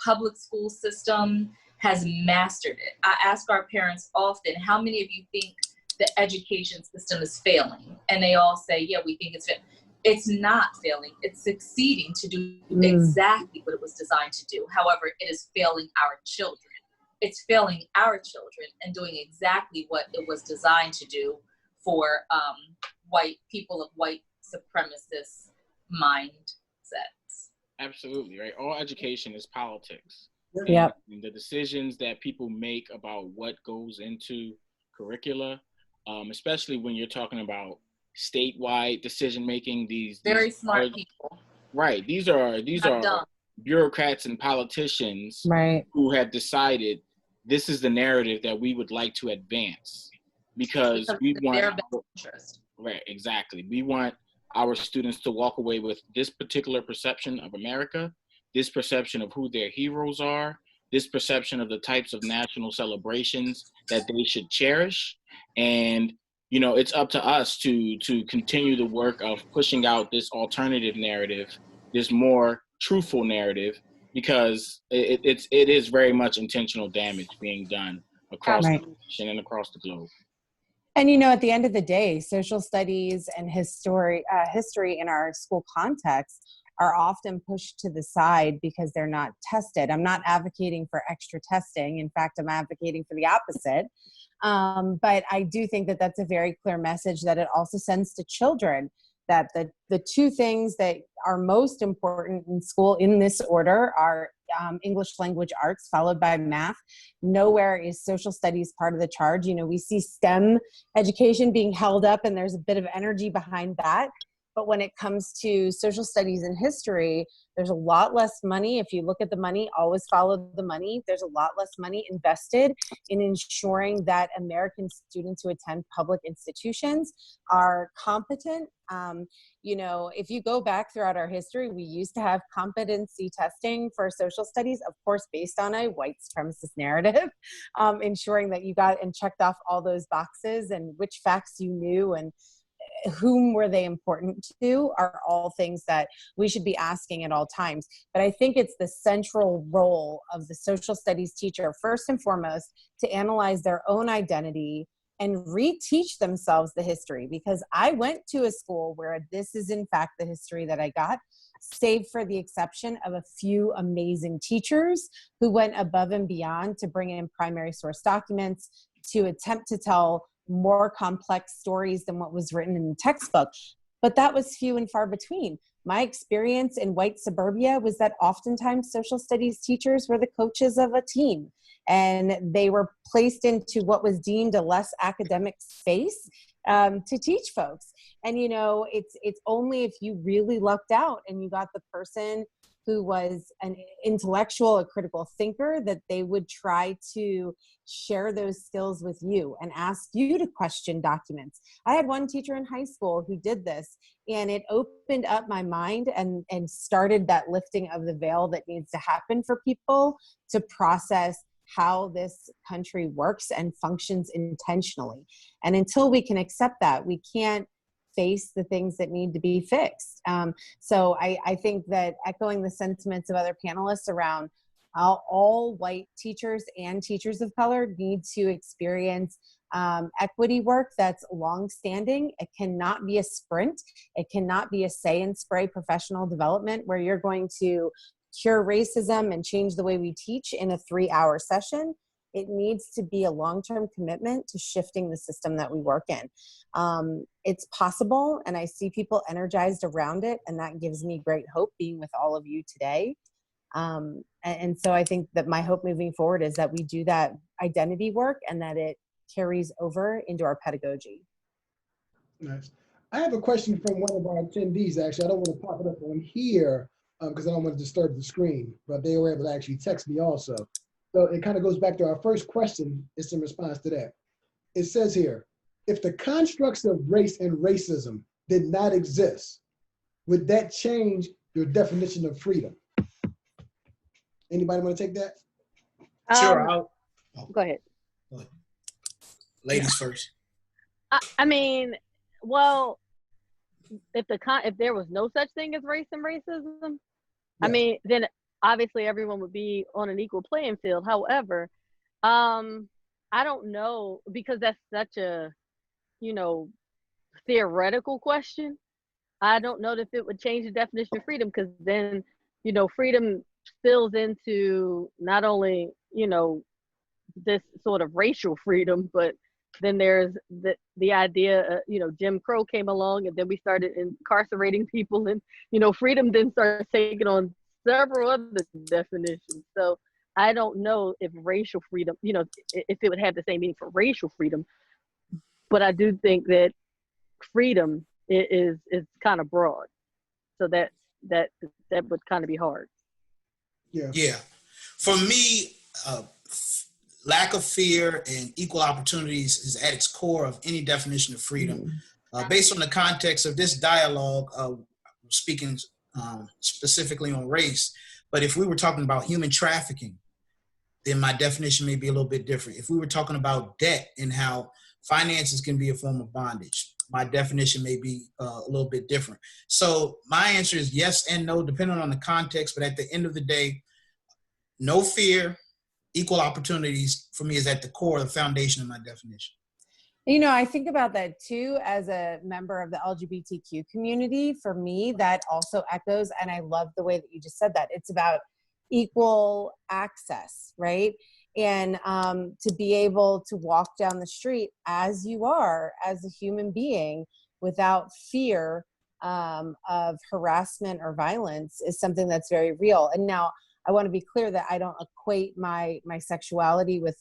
public school system has mastered it. I ask our parents often, how many of you think the education system is failing? And they all say, yeah, we think it's failing. It's not failing. It's succeeding to do exactly what it was designed to do. However, it is failing our children. It's failing our children and doing exactly what it was designed to do for white people of white supremacist mindsets. Absolutely, right? All education is politics. Yep. And the decisions that people make about what goes into curricula, especially when you're talking about statewide decision making, these very smart people. Right. These are bureaucrats and politicians, right, who have decided this is the narrative that we would like to advance because we want their best interest. Right, exactly. We want our students to walk away with this particular perception of America, this perception of who their heroes are, this perception of the types of national celebrations that they should cherish. And it's up to us to continue the work of pushing out this alternative narrative, this more truthful narrative, because it is very much intentional damage being done across the nation and across the globe. And at the end of the day, social studies and history in our school context are often pushed to the side because they're not tested. I'm not advocating for extra testing. In fact, I'm advocating for the opposite. But I do think that that's a very clear message that it also sends to children, that the two things that are most important in school in this order are English language arts followed by math. Nowhere is social studies part of the charge. We see STEM education being held up and there's a bit of energy behind that. But when it comes to social studies and history, there's a lot less money. If you look at the money, always follow the money. There's a lot less money invested in ensuring that American students who attend public institutions are competent. You know, if you go back throughout our history, we used to have competency testing for social studies, of course, based on a white supremacist narrative, ensuring that you got and checked off all those boxes and which facts you knew and whom were they important to are all things that we should be asking at all times. But I think it's the central role of the social studies teacher, first and foremost, to analyze their own identity and reteach themselves the history, because I went to a school where this is in fact the history that I got, save for the exception of a few amazing teachers who went above and beyond to bring in primary source documents, to attempt to tell more complex stories than what was written in the textbook. But that was few and far between. My experience in white suburbia was that oftentimes social studies teachers were the coaches of a team, and they were placed into what was deemed a less academic space to teach folks. And, you know, it's only if you really lucked out and you got the person who was an intellectual, a critical thinker, that they would try to share those skills with you and ask you to question documents. I had one teacher in high school who did this, and it opened up my mind and started that lifting of the veil that needs to happen for people to process how this country works and functions intentionally. And until we can accept that, we can't face the things that need to be fixed. So I think that echoing the sentiments of other panelists around all white teachers and teachers of color need to experience equity work that's longstanding. It cannot be a sprint. It cannot be a say and spray professional development where you're going to cure racism and change the way we teach in a 3-hour session. It needs to be a long-term commitment to shifting the system that we work in. It's possible, and I see people energized around it, and that gives me great hope being with all of you today. And so I think that my hope moving forward is that we do that identity work and that it carries over into our pedagogy. Nice. I have a question from one of our attendees, actually. I don't want to pop it up on here because I don't want to disturb the screen, but they were able to actually text me also. So it kind of goes back to our first question. It's in response to that. It says here, if the constructs of race and racism did not exist, would that change your definition of freedom? Anybody want to take that? Sure. Go ahead. Ladies first. I mean, well, if there was no such thing as race and racism, I mean, then obviously everyone would be on an equal playing field. However, I don't know, because that's such a, theoretical question. I don't know if it would change the definition of freedom, because then, freedom spills into not only, this sort of racial freedom, but then there's the idea, Jim Crow came along, and then we started incarcerating people, and, freedom then starts taking on several other definitions. So I don't know if racial freedom, if it would have the same meaning for racial freedom, but I do think that freedom is kind of broad. So that would kind of be hard. Yeah. For me, lack of fear and equal opportunities is at its core of any definition of freedom. Based on the context of this dialogue, speaking specifically on race, but if we were talking about human trafficking, then my definition may be a little bit different. If we were talking about debt and how finances can be a form of bondage, my definition may be a little bit different. So my answer is yes and no, depending on the context, but at the end of the day, no fear, equal opportunities for me is at the core of the foundation of my definition. I think about that too, as a member of the LGBTQ community. For me, that also echoes, and I love the way that you just said that. It's about equal access, right? And to be able to walk down the street as you are, as a human being, without fear of harassment or violence is something that's very real. And now, I want to be clear that I don't equate my sexuality with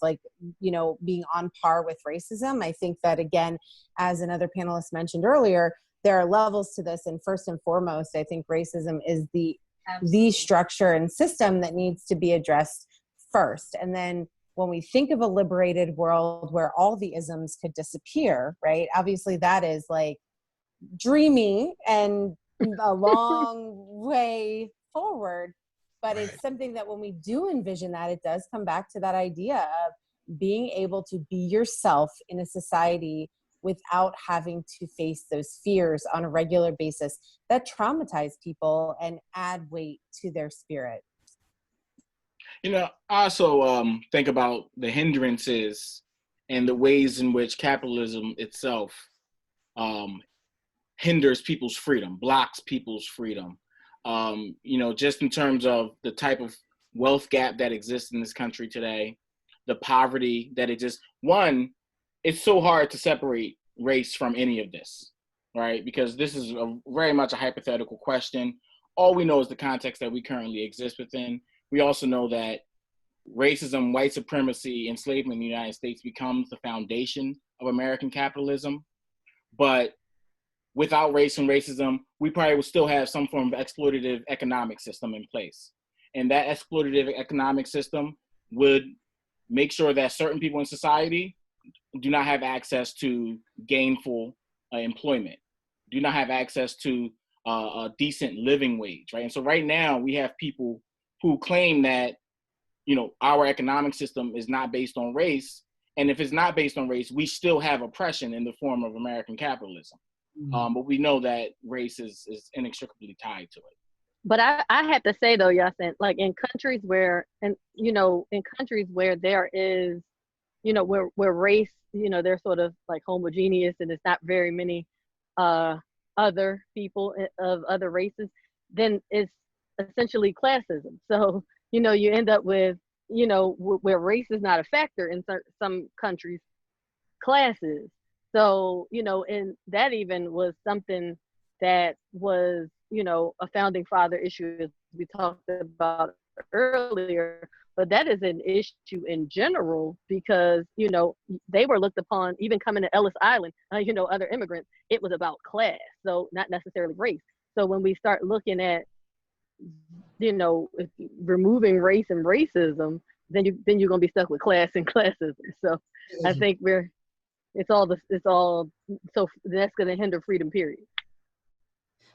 being on par with racism. I think that, again, as another panelist mentioned earlier, there are levels to this. And first and foremost, I think racism is the Absolutely. structure and system that needs to be addressed first. And then when we think of a liberated world where all the isms could disappear, right? Obviously that is like dreamy and a long way forward, but it's something that when we do envision that, it does come back to that idea of being able to be yourself in a society without having to face those fears on a regular basis that traumatize people and add weight to their spirit. You know, I also think about the hindrances and the ways in which capitalism itself hinders people's freedom, blocks people's freedom. You know, just in terms of the type of wealth gap that exists in this country today, the poverty that exists. One, it's so hard to separate race from any of this, right? Because this is very much a hypothetical question. All we know is the context that we currently exist within. We also know that racism, white supremacy, enslavement in the United States becomes the foundation of American capitalism. But without race and racism, we probably would still have some form of exploitative economic system in place. And that exploitative economic system would make sure that certain people in society do not have access to gainful employment, do not have access to a decent living wage, right? And so right now we have people who claim that, you know, our economic system is not based on race. And if it's not based on race, we still have oppression in the form of American capitalism. But we know that race is inextricably tied to it. But I have to say though, Yasin, like in countries where, and you know, in countries where there is, you know, where race, you know, they're sort of like homogeneous and it's not very many other people of other races, then it's essentially classism. So, you know, you end up with, you know, where race is not a factor in some countries, classes. So, you know, and that even was something that was, you know, a founding father issue, as we talked about earlier, but that is an issue in general because, you know, they were looked upon, even coming to Ellis Island, you know, other immigrants, it was about class, so not necessarily race. So when we start looking at, you know, removing race and racism, then you're going to be stuck with class and classism. So I think it's all so that's going to hinder freedom, period.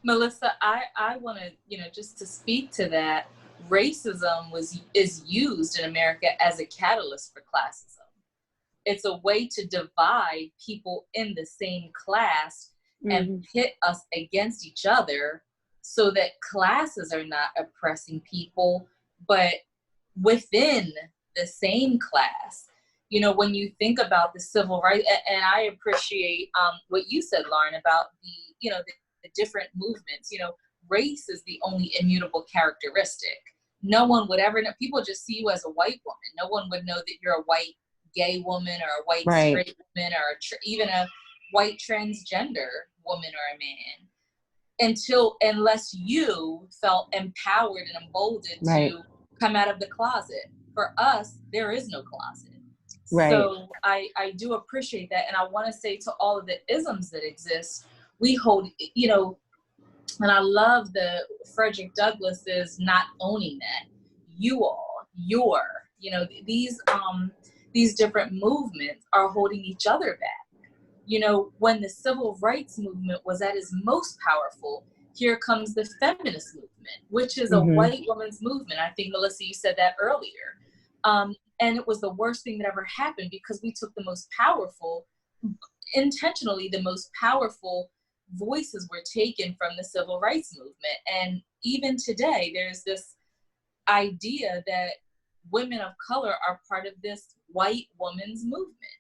Melissa, I want to, you know, just to speak to that, racism is used in America as a catalyst for classism. It's a way to divide people in the same class and pit us against each other so that classes are not oppressing people, but within the same class. You know, when you think about the civil rights, and I appreciate what you said, Lauren, about the, you know, the different movements. You know, race is the only immutable characteristic. No one would ever know. People just see you as a white woman. No one would know that you're a white gay woman or a white straight woman or even a white transgender woman or a man unless you felt empowered and emboldened to come out of the closet. For us, there is no closet. So I do appreciate that. And I want to say to all of the isms that exist, we hold, you know, and I love the Frederick Douglass's not owning that. You all, your, you know, these different movements are holding each other back. You know, when the civil rights movement was at its most powerful, here comes the feminist movement, which is a white woman's movement. I think, Melissa, you said that earlier. And it was the worst thing that ever happened because we took the most powerful, intentionally, the most powerful voices were taken from the civil rights movement. And even today, there's this idea that women of color are part of this white woman's movement,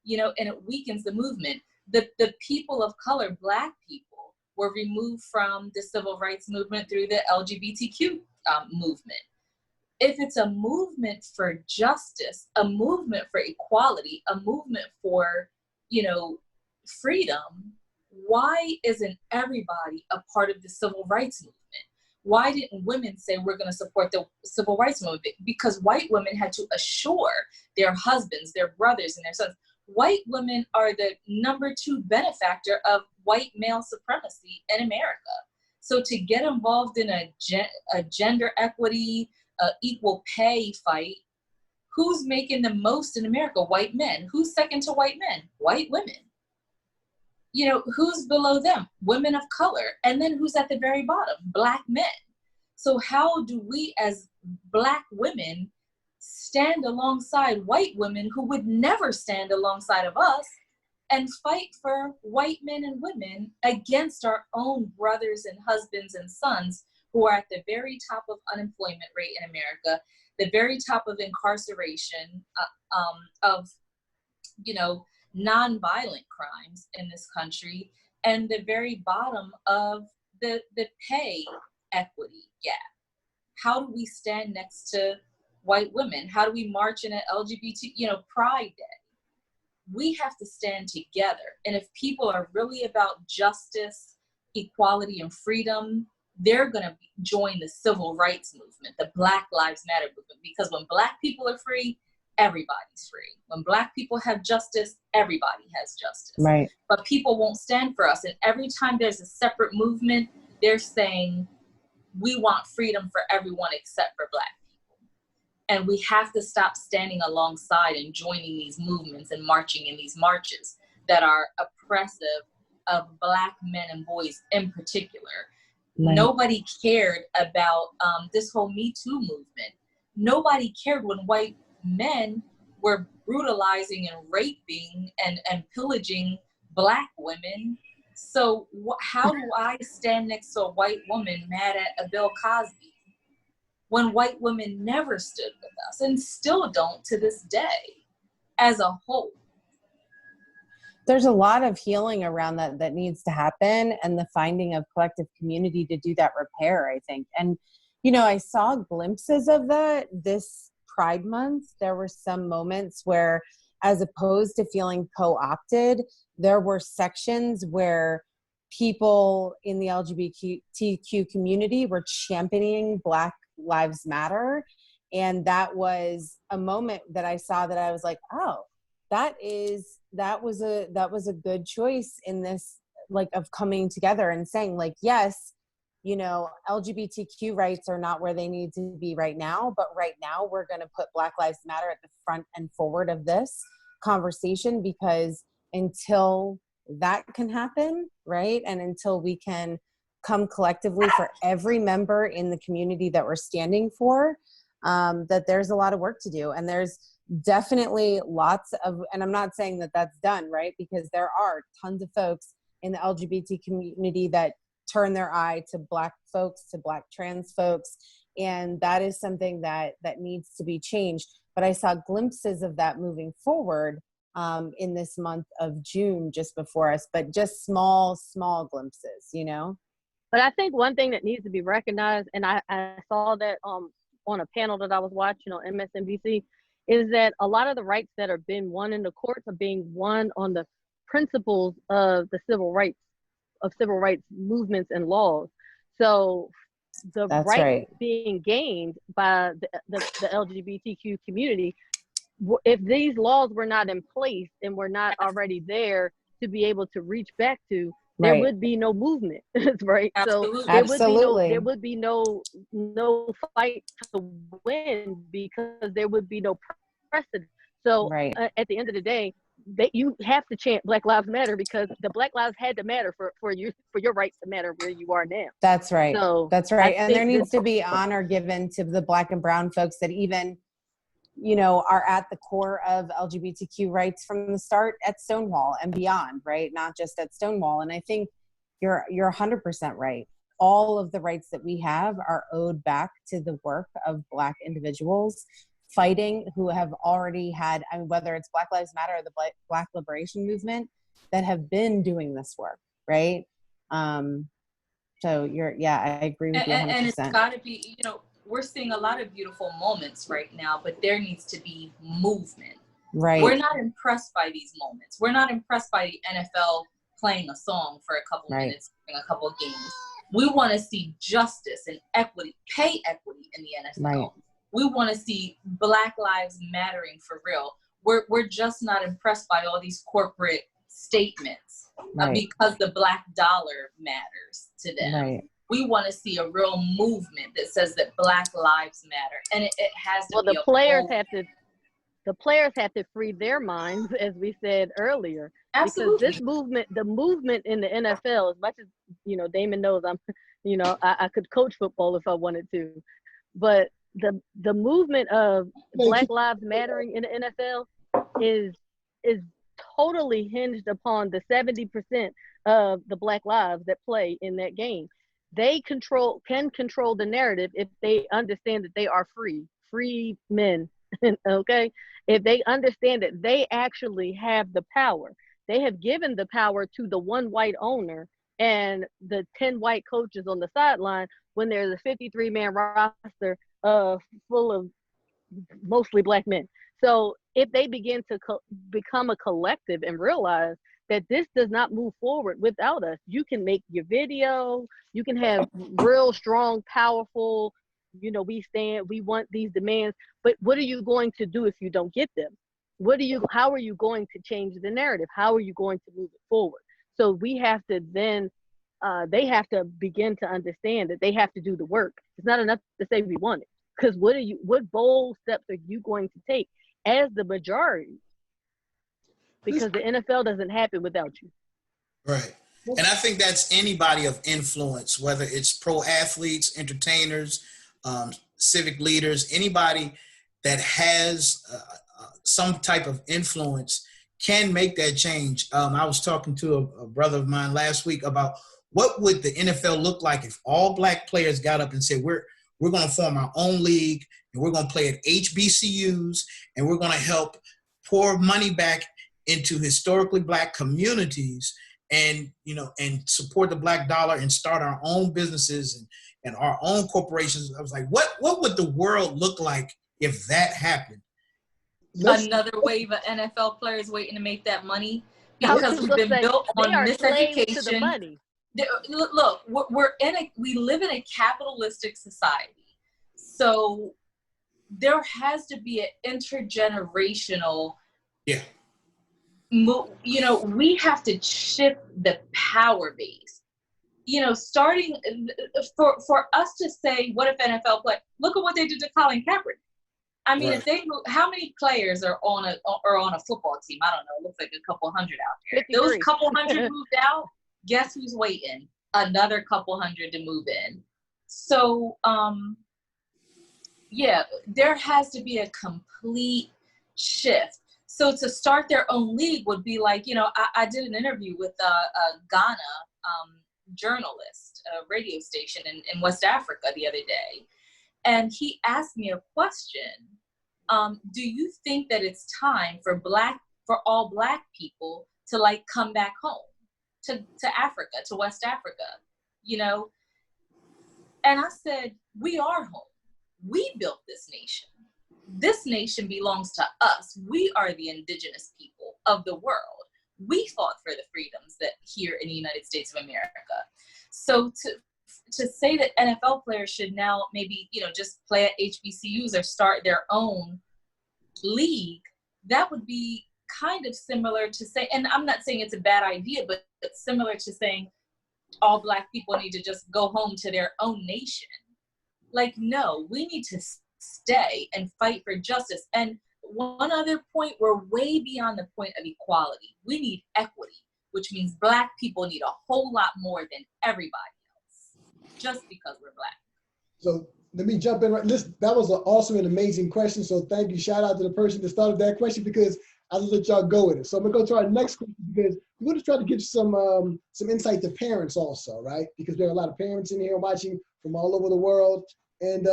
you know, and it weakens the movement. The people of color, Black people, were removed from the civil rights movement through the LGBTQ movement. If it's a movement for justice, a movement for equality, a movement for, you know, freedom, why isn't everybody a part of the civil rights movement? Why didn't women say we're going to support the civil rights movement? Because white women had to assure their husbands, their brothers, and their sons, white women are the #2 benefactor of white male supremacy in America. So to get involved in a gender equity, equal pay fight, who's making the most in America? White men. Who's second to white men? White women. You know, who's below them? Women of color. And then who's at the very bottom? Black men. So how do we as Black women stand alongside white women who would never stand alongside of us and fight for white men and women against our own brothers and husbands and sons who are at the very top of unemployment rate in America, the very top of incarceration, of, you know, nonviolent crimes in this country, and the very bottom of the pay equity gap. How do we stand next to white women? How do we march in an LGBT, you know, Pride Day? We have to stand together. And if people are really about justice, equality, and freedom, they're going to join the civil rights movement, the Black Lives Matter movement, because when Black people are free, everybody's free. When Black people have justice, everybody has justice. Right. But people won't stand for us. And every time there's a separate movement, they're saying, we want freedom for everyone except for Black people. And we have to stop standing alongside and joining these movements and marching in these marches that are oppressive of Black men and boys in particular. Right. Nobody cared about this whole Me Too movement. Nobody cared when white men were brutalizing and raping and pillaging Black women. So how do I stand next to a white woman mad at a Bill Cosby when white women never stood with us and still don't to this day as a whole? There's a lot of healing around that needs to happen, and the finding of collective community to do that repair, I think. And, you know, I saw glimpses of that this Pride Month. There were some moments where, as opposed to feeling co-opted, there were sections where people in the LGBTQ community were championing Black Lives Matter. And that was a moment that I saw that I was like, oh, that was a good choice in this, like, of coming together and saying, like, yes, you know, LGBTQ rights are not where they need to be right now, but right now we're going to put Black Lives Matter at the front and forward of this conversation, because until that can happen, right, and until we can come collectively for every member in the community that we're standing for, that there's a lot of work to do. And there's definitely lots of, and I'm not saying that that's done, right, because there are tons of folks in the LGBT community that turn their eye to Black folks, to Black trans folks, and that is something that needs to be changed. But I saw glimpses of that moving forward in this month of June just before us, but just small glimpses, you know? But I think one thing that needs to be recognized, and I saw that on a panel that I was watching on MSNBC, is that a lot of the rights that are being won in the courts are being won on the principles of the civil rights movements and laws. So the right being gained by the LGBTQ community, if these laws were not in place and were not already there to be able to reach back to, there would be no movement, right? Absolutely. So there would be no fight to win, because there would be no precedent. So at the end of the day, you have to chant Black Lives Matter, because the Black lives had to matter for your rights to matter where you are now. That's right. So that's right. And there needs to be honor given to the Black and brown folks that even, you know, are at the core of LGBTQ rights from the start at Stonewall and beyond, right? Not just at Stonewall. And I think you're 100% right. All of the rights that we have are owed back to the work of Black individuals fighting, who have already had, I mean, whether it's Black Lives Matter or the Black Liberation Movement, that have been doing this work, right? So I agree with you 100%. And it's gotta be, you know, we're seeing a lot of beautiful moments right now, but there needs to be movement. Right. We're not impressed by these moments. We're not impressed by the NFL playing a song for a couple minutes, in a couple of games. We want to see justice and equity, pay equity in the NFL. Right. We want to see Black lives mattering for real. we're just not impressed by all these corporate statements Right. because the black dollar matters to them. Right. We want to see a real movement that says that Black lives matter, and it has to Well, be the players have to free their minds, as we said earlier. Absolutely. Because this movement, the movement in the NFL, as much as, you know, Damon knows I'm, you know, I could coach football if I wanted to, but the movement of Black Lives Mattering in the NFL is totally hinged upon the 70% of the Black lives that play in that game. They can control the narrative if they understand that they are free men. Okay, if they understand that they actually have the power, they have given the power to the one white owner and the 10 white coaches on the sideline when there's a 53-man roster full of mostly Black men. So if they begin to become a collective and realize that this does not move forward without us, you can make your video, you can have real strong, powerful, you know, we want these demands, but what are you going to do if you don't get them? How are you going to change the narrative? How are you going to move it forward? So we have to then, they have to begin to understand that they have to do the work. It's not enough to say we want it, because what bold steps are you going to take as the majority? Because the NFL doesn't happen without you. Right. And I think that's anybody of influence, whether it's pro athletes, entertainers, civic leaders, anybody that has some type of influence can make that change. I was talking to a brother of mine last week about what would the NFL look like if all Black players got up and said, we're going to form our own league, and we're going to play at HBCUs, and we're going to help pour money back into historically Black communities, and, you know, and support the Black dollar and start our own businesses and our own corporations. I was like, what would the world look like if that happened? Another wave of NFL players waiting to make that money because we've been built on miseducation. Look, we live in a capitalistic society, so there has to be an intergenerational. Yeah. You know, we have to shift the power base. You know, starting for us to say, what if NFL play? Look at what they did to Colin Kaepernick. I mean, Right. How many players are on a football team? I don't know. It looks like a couple hundred out there. 53. Those couple hundred moved out. Guess who's waiting? Another couple hundred to move in. So, yeah, there has to be a complete shift. So to start their own league would be like, you know, I did an interview with a Ghana journalist, a radio station in West Africa the other day. And he asked me a question. Do you think that it's time for all Black people to like come back home to Africa, to West Africa, you know? And I said, we are home. We built this nation. This nation belongs to us. We are the indigenous people of the world. We fought for the freedoms that here in the United States of America. So to say that NFL players should now maybe, you know, just play at HBCUs or start their own league, that would be kind of similar to say, and I'm not saying it's a bad idea, but it's similar to saying all Black people need to just go home to their own nation. Like, no, we need to stay and fight for justice. And one other point, we're way beyond the point of equality. We need equity, which means Black people need a whole lot more than everybody else, just because we're Black. So let me jump in. That was also an amazing question. So thank you. Shout out to the person that started that question, because I'll let y'all go with it. So I'm gonna go to our next question, because we want to try to give some insight to parents also, right? Because we have a lot of parents in here watching from all over the world. And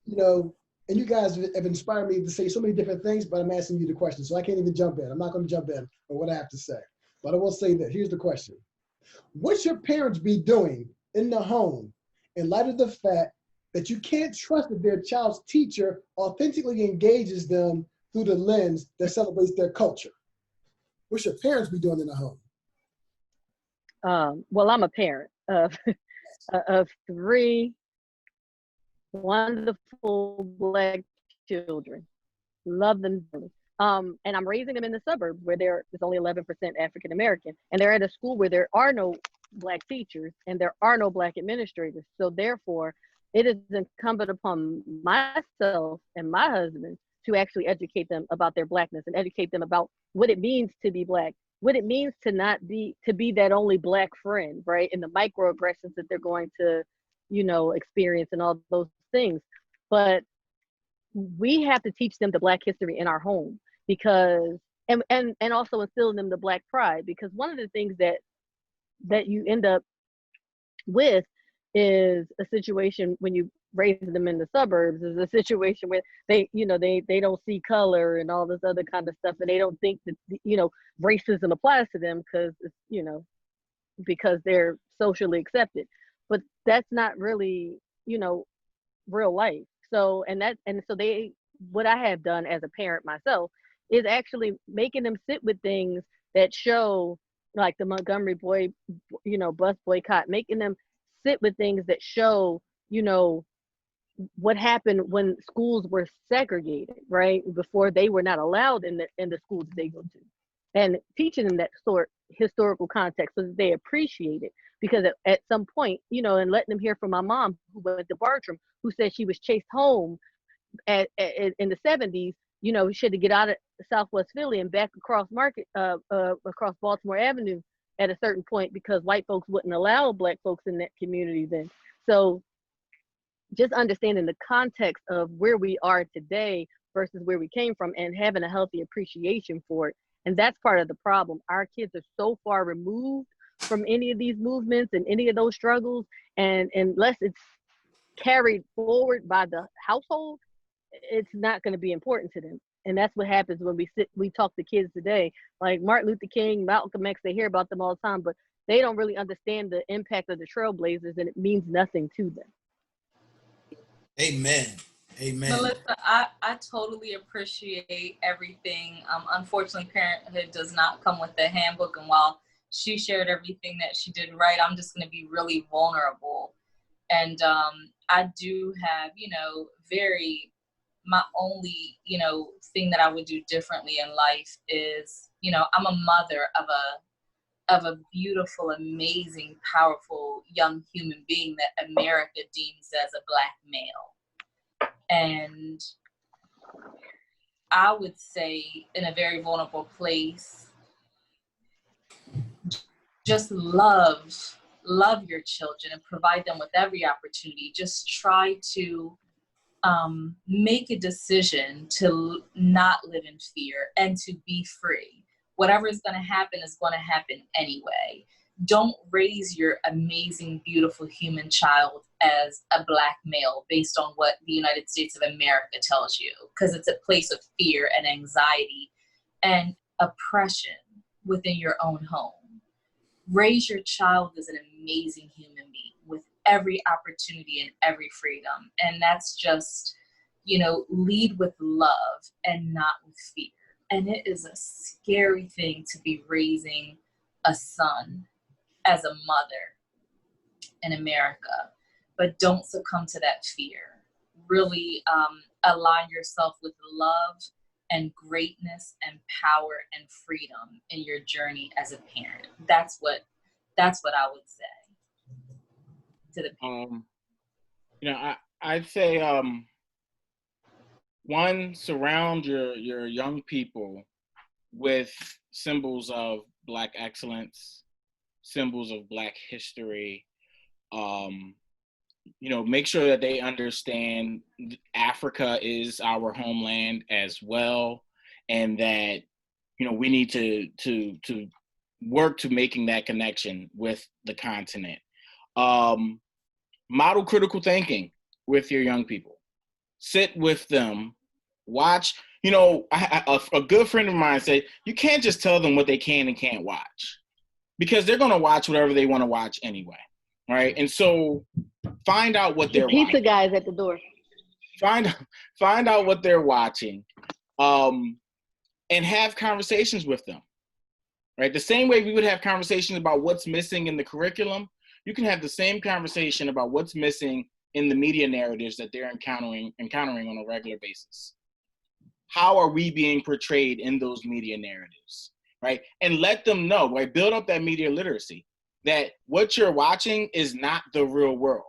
you know, and you guys have inspired me to say so many different things, but I'm asking you the question, so I can't even jump in. I'm not going to jump in on what I have to say, but I will say that. Here's the question. What should parents be doing in the home in light of the fact that you can't trust that their child's teacher authentically engages them through the lens that celebrates their culture? What should parents be doing in the home? Well, I'm a parent of 3 wonderful Black children. Love them. And I'm raising them in the suburbs where there's only 11% African American, and they're at a school where there are no Black teachers and there are no Black administrators. So therefore, it is incumbent upon myself and my husband to actually educate them about their Blackness and educate them about what it means to be Black, what it means to be that only Black friend, right? And the microaggressions that they're going to, experience and all those things. But we have to teach them the Black history in our home, because and also instill in them the Black pride, because one of the things that you end up with is a situation when you raise them in the suburbs, is a situation where they don't see color and all this other kind of stuff, and they don't think that racism applies to them because they're socially accepted. But that's not really real life. So what I have done as a parent myself is actually making them sit with things that show, like the Montgomery bus boycott, making them sit with things that show, what happened when schools were segregated, right? Before they were not allowed in the schools they go to, and teaching them that sort historical context so that they appreciate it. Because at some point, and letting them hear from my mom, who went to Bartram, who said she was chased home in the 70s, she had to get out of Southwest Philly and back across across Baltimore Avenue at a certain point because white folks wouldn't allow Black folks in that community then. So just understanding the context of where we are today versus where we came from, and having a healthy appreciation for it. And that's part of the problem. Our kids are so far removed from any of these movements and any of those struggles, and unless it's carried forward by the household, it's not going to be important to them. And that's what happens when we talk to kids today, like Martin Luther King, Malcolm X. They hear about them all the time, but they don't really understand the impact of the Trailblazers, and it means nothing to them. Amen. Amen. Melissa, I totally appreciate everything. Unfortunately, parenthood does not come with a handbook, and while she shared everything that she did right, I'm just going to be really vulnerable. And I do have, my only, thing that I would do differently in life is, I'm a mother of a beautiful, amazing, powerful young human being that America deems as a Black male. And I would say, in a very vulnerable place, just love your children and provide them with every opportunity. Just try to make a decision to not live in fear and to be free. Whatever is going to happen is going to happen anyway. Don't raise your amazing, beautiful human child as a Black male based on what the United States of America tells you, because it's a place of fear and anxiety and oppression within your own home. Raise your child as an amazing human being with every opportunity and every freedom. And that's just, lead with love and not with fear. And it is a scary thing to be raising a son as a mother in America, but don't succumb to that fear. Really align yourself with love and greatness and power and freedom in your journey as a parent. That's what I would say to the parent. I'd say one, surround your young people with symbols of Black excellence, symbols of Black history. Make sure that they understand Africa is our homeland as well, and that we need to work to making that connection with the continent. Model critical thinking with your young people. Sit with them, watch. A good friend of mine said, you can't just tell them what they can and can't watch, because they're going to watch whatever they want to watch anyway, right? And so find out what they're watching. Pizza guys at the door. Find out what they're watching, and have conversations with them, right? The same way we would have conversations about what's missing in the curriculum, you can have the same conversation about what's missing in the media narratives that they're encountering on a regular basis. how are we being portrayed in those media narratives, right? And let them know, right? Build up that media literacy, that what you're watching is not the real world.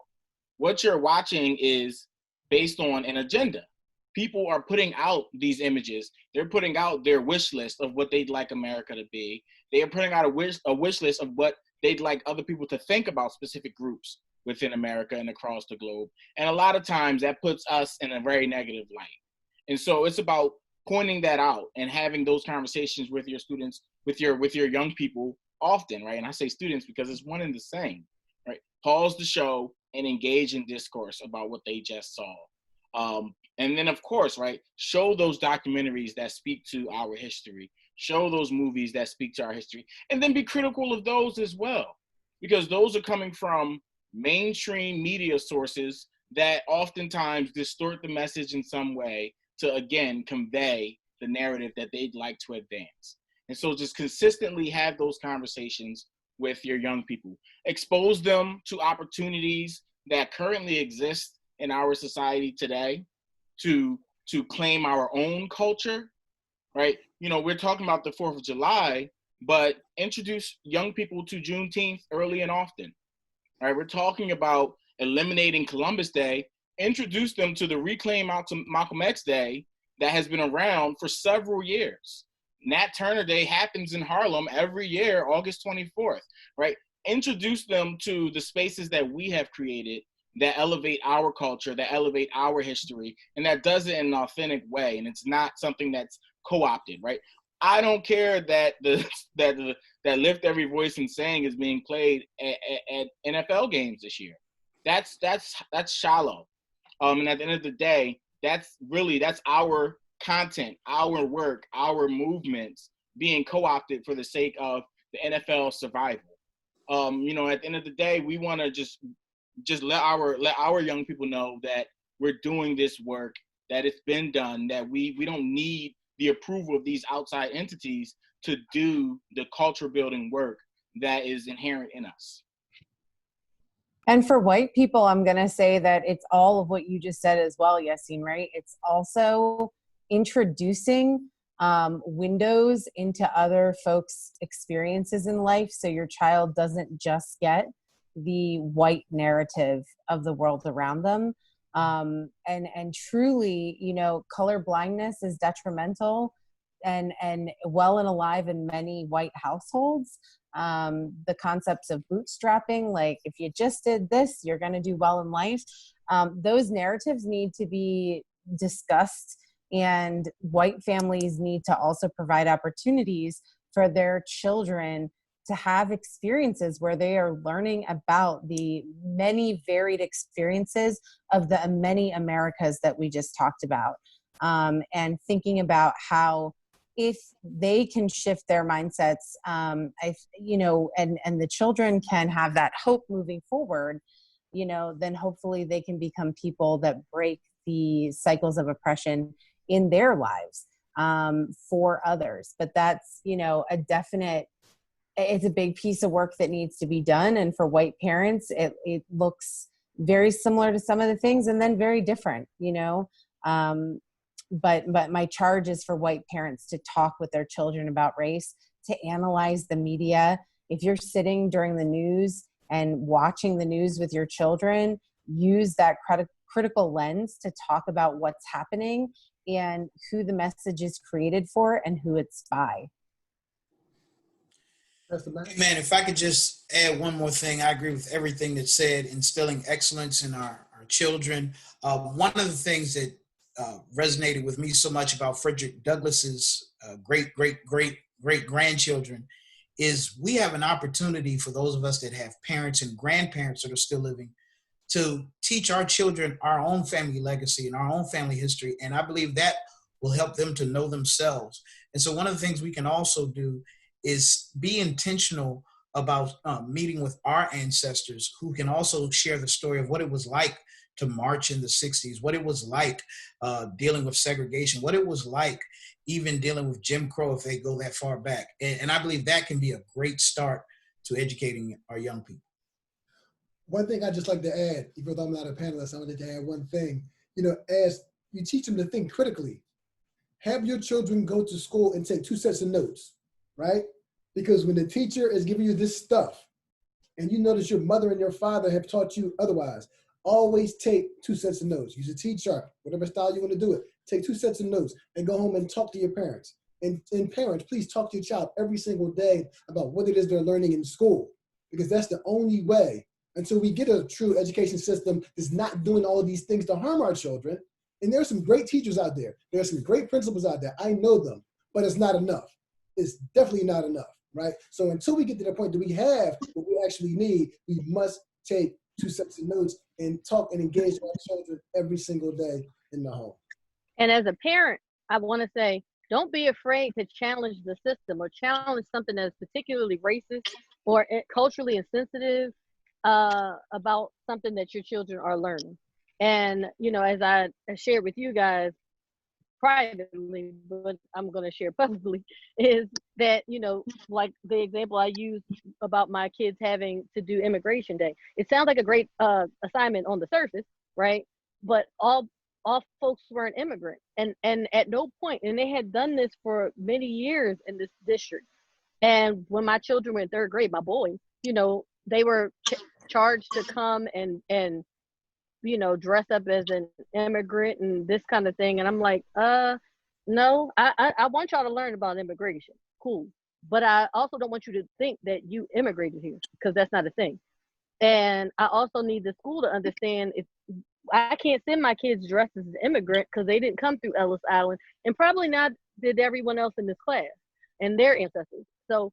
What you're watching is based on an agenda. People are putting out these images. They're putting out their wish list of what they'd like America to be. They are putting out a wish list of what they'd like other people to think about specific groups within America and across the globe. And a lot of times that puts us in a very negative light. And so it's about pointing that out and having those conversations with your students, with your young people often, right? And I say students because it's one and the same, right? Pause the show and engage in discourse about what they just saw. And then, of course, right, show those documentaries that speak to our history, show those movies that speak to our history, and then be critical of those as well, because those are coming from mainstream media sources that oftentimes distort the message in some way to, again, convey the narrative that they'd like to advance. And so just consistently have those conversations with your young people. Expose them to opportunities that currently exist in our society today to claim our own culture, right? You know, we're talking about the 4th of July, but introduce young people to Juneteenth early and often, right? We're talking about eliminating Columbus Day. Introduce them to the Reclaim Malcolm X Day that has been around for several years. Nat Turner Day happens in Harlem every year, August 24th, right? Introduce them to the spaces that we have created that elevate our culture, that elevate our history, and that does it in an authentic way. And it's not something that's co-opted, right? I don't care that that Lift Every Voice and Saying is being played at NFL games this year. That's shallow. And at the end of the day, that's our content, our work, our movements being co-opted for the sake of the NFL survival. You know, at the end of the day, we want to just let our young people know that we're doing this work, that it's been done, that we don't need the approval of these outside entities to do the culture building work that is inherent in us. And for white people, I'm going to say that it's all of what you just said as well, Yassine, right? It's also introducing windows into other folks' experiences in life, so your child doesn't just get the white narrative of the world around them. And truly, you know, color blindness is detrimental and well and alive in many white households. The concepts of bootstrapping, like if you just did this, you're going to do well in life. Those narratives need to be discussed, and white families need to also provide opportunities for their children to have experiences where they are learning about the many varied experiences of the many Americas that we just talked about, and thinking about how if they can shift their mindsets, and the children can have that hope moving forward, you know, then hopefully they can become people that break the cycles of oppression in their lives for others. But that's, you know, it's a big piece of work that needs to be done. And for white parents, it looks very similar to some of the things and then very different, you know. But my charge is for white parents to talk with their children about race, to analyze the media. If you're sitting during the news and watching the news with your children, use that critical lens to talk about what's happening and who the message is created for and who it's by. Man, if I could just add one more thing, I agree with everything that's said, instilling excellence in our children. One of the things that resonated with me so much about Frederick Douglass's great-great-great-great-grandchildren is we have an opportunity for those of us that have parents and grandparents that are still living to teach our children our own family legacy and our own family history. And I believe that will help them to know themselves. And so one of the things we can also do is be intentional about meeting with our ancestors who can also share the story of what it was like to march in the 60s, what it was like dealing with segregation, what it was like even dealing with Jim Crow if they go that far back. And I believe that can be a great start to educating our young people. One thing I'd just like to add, even though I'm not a panelist, I wanted to add one thing. You know, as you teach them to think critically, have your children go to school and take 2 sets of notes, right? Because when the teacher is giving you this stuff and you notice your mother and your father have taught you otherwise, always take 2 sets of notes. Use a T-chart, whatever style you want to do it. Take 2 sets of notes and go home and talk to your parents. And parents, please talk to your child every single day about what it is they're learning in school, because that's the only way until we get a true education system that's not doing all of these things to harm our children. And there's some great teachers out there. There's some great principals out there. I know them, but it's not enough. It's definitely not enough, right? So until we get to the point that we have what we actually need, we must take 2 sets of notes and talk and engage with our children every single day in the home. And as a parent, I want to say, don't be afraid to challenge the system or challenge something that's particularly racist or culturally insensitive about something that your children are learning. And, you know, as I shared with you guys privately, but I'm going to share publicly, is that, you know, like the example I used about my kids having to do Immigration Day. It sounds like a great assignment on the surface, right? But all folks weren't immigrants, and at no point, and they had done this for many years in this district. And when my children were in 3rd grade, my boys, you know, they were charged to come and you know, dress up as an immigrant and this kind of thing. And I'm like, no, I want y'all to learn about immigration. Cool. But I also don't want you to think that you immigrated here, because that's not a thing. And I also need the school to understand, if I can't send my kids dressed as an immigrant because they didn't come through Ellis Island, and probably not did everyone else in this class and their ancestors. So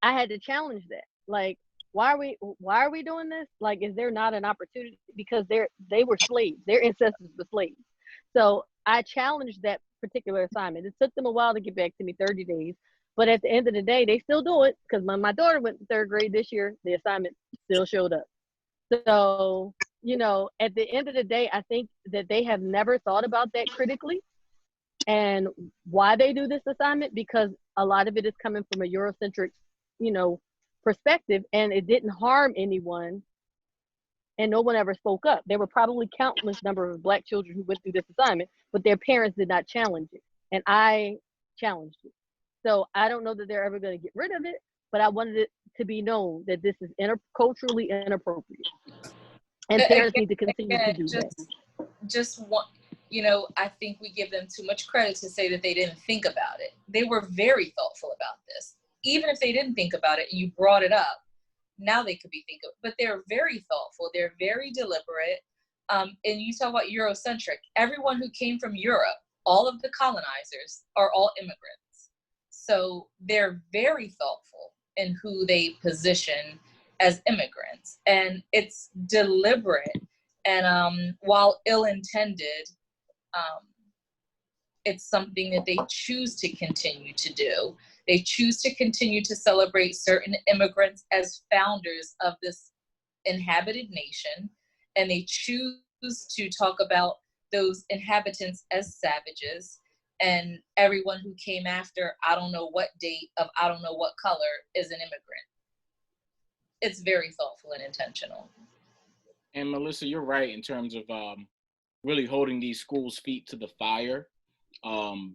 I had to challenge that. Like, why are we doing this? Like, is there not an opportunity? Because they were slaves. Their ancestors were slaves. So I challenged that particular assignment. It took them a while to get back to me, 30 days. But at the end of the day, they still do it, because when my daughter went to 3rd grade this year, the assignment still showed up. So, you know, at the end of the day, I think that they have never thought about that critically and why they do this assignment, because a lot of it is coming from a Eurocentric, you know, perspective, and it didn't harm anyone, and no one ever spoke up. There were probably countless number of Black children who went through this assignment, but their parents did not challenge it, and I challenged it. So I don't know that they're ever going to get rid of it, but I wanted it to be known that this is culturally inappropriate, and parents need to continue to do that. Just one, you know, I think we give them too much credit to say that they didn't think about it. They were very thoughtful about this. Even if they didn't think about it and you brought it up, now they could be thinking, but they're very thoughtful. They're very deliberate. And you talk about Eurocentric. Everyone who came from Europe, all of the colonizers are all immigrants. So they're very thoughtful in who they position as immigrants. And it's deliberate. And while ill-intended, it's something that they choose to continue to do. They choose to continue to celebrate certain immigrants as founders of this inhabited nation, and they choose to talk about those inhabitants as savages, and everyone who came after I don't know what date of I don't know what color is an immigrant. It's very thoughtful and intentional. And Melissa, you're right in terms of really holding these schools' feet to the fire,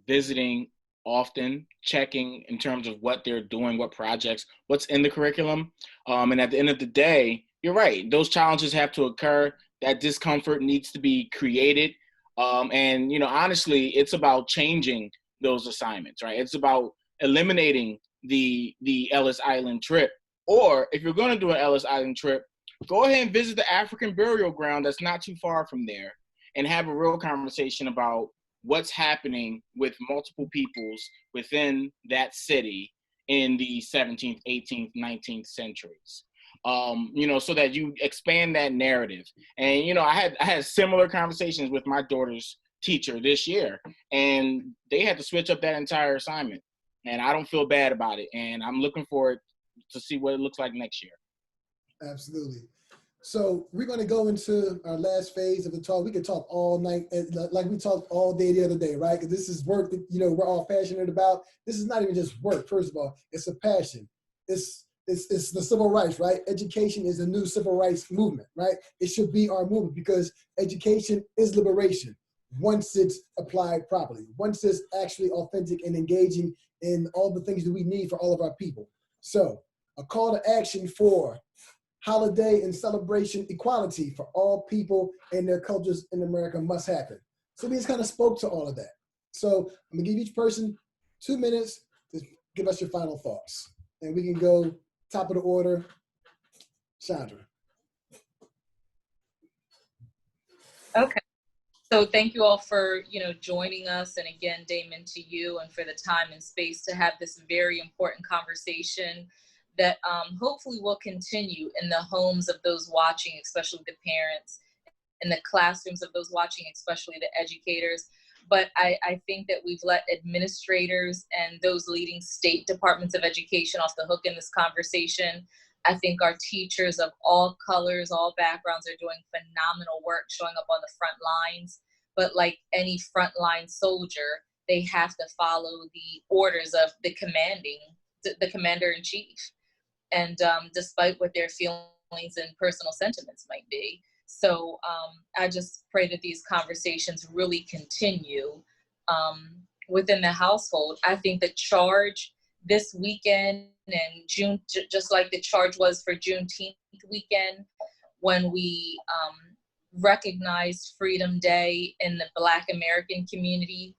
visiting often, checking in terms of what they're doing, what projects, what's in the curriculum. And at the end of the day, you're right. Those challenges have to occur. That discomfort needs to be created. And, you know, honestly, it's about changing those assignments, right? It's about eliminating the Ellis Island trip. Or if you're going to do an Ellis Island trip, go ahead and visit the African burial ground that's not too far from there and have a real conversation about what's happening with multiple peoples within that city in the 17th, 18th, 19th centuries. You know, so that you expand that narrative. And, you know, I had similar conversations with my daughter's teacher this year, and they had to switch up that entire assignment. And I don't feel bad about it. And I'm looking forward to see what it looks like next year. Absolutely. So we're going to go into our last phase of the talk. We could talk all night, like we talked all day the other day, right? Because this is work that, you know, we're all passionate about. This is not even just work, first of all. It's a passion. It's the civil rights, right? Education is a new civil rights movement, right? It should be our movement because education is liberation. once it's applied properly, once it's actually authentic and engaging in all the things that we need for all of our people. So a call to action for holiday and celebration equality for all people and their cultures in America must happen. So we just kind of spoke to all of that. So I'm gonna give each person 2 minutes to give us your final thoughts. And we can go top of the order. Chandra. Okay. So thank you all for, joining us. And again, Damon, to you and for the time and space to have this very important conversation that hopefully will continue in the homes of those watching, especially the parents, in the classrooms of those watching, especially the educators. But I think that we've let administrators and those leading state departments of education off the hook in this conversation. I think our teachers of all colors, all backgrounds are doing phenomenal work showing up on the front lines. But like any frontline soldier, they have to follow the orders of the commander-in-chief. And despite what their feelings and personal sentiments might be. So I just pray that these conversations really continue within the household. I think the charge this weekend and June, just like the charge was for Juneteenth weekend, when we recognized Freedom Day in the Black American community,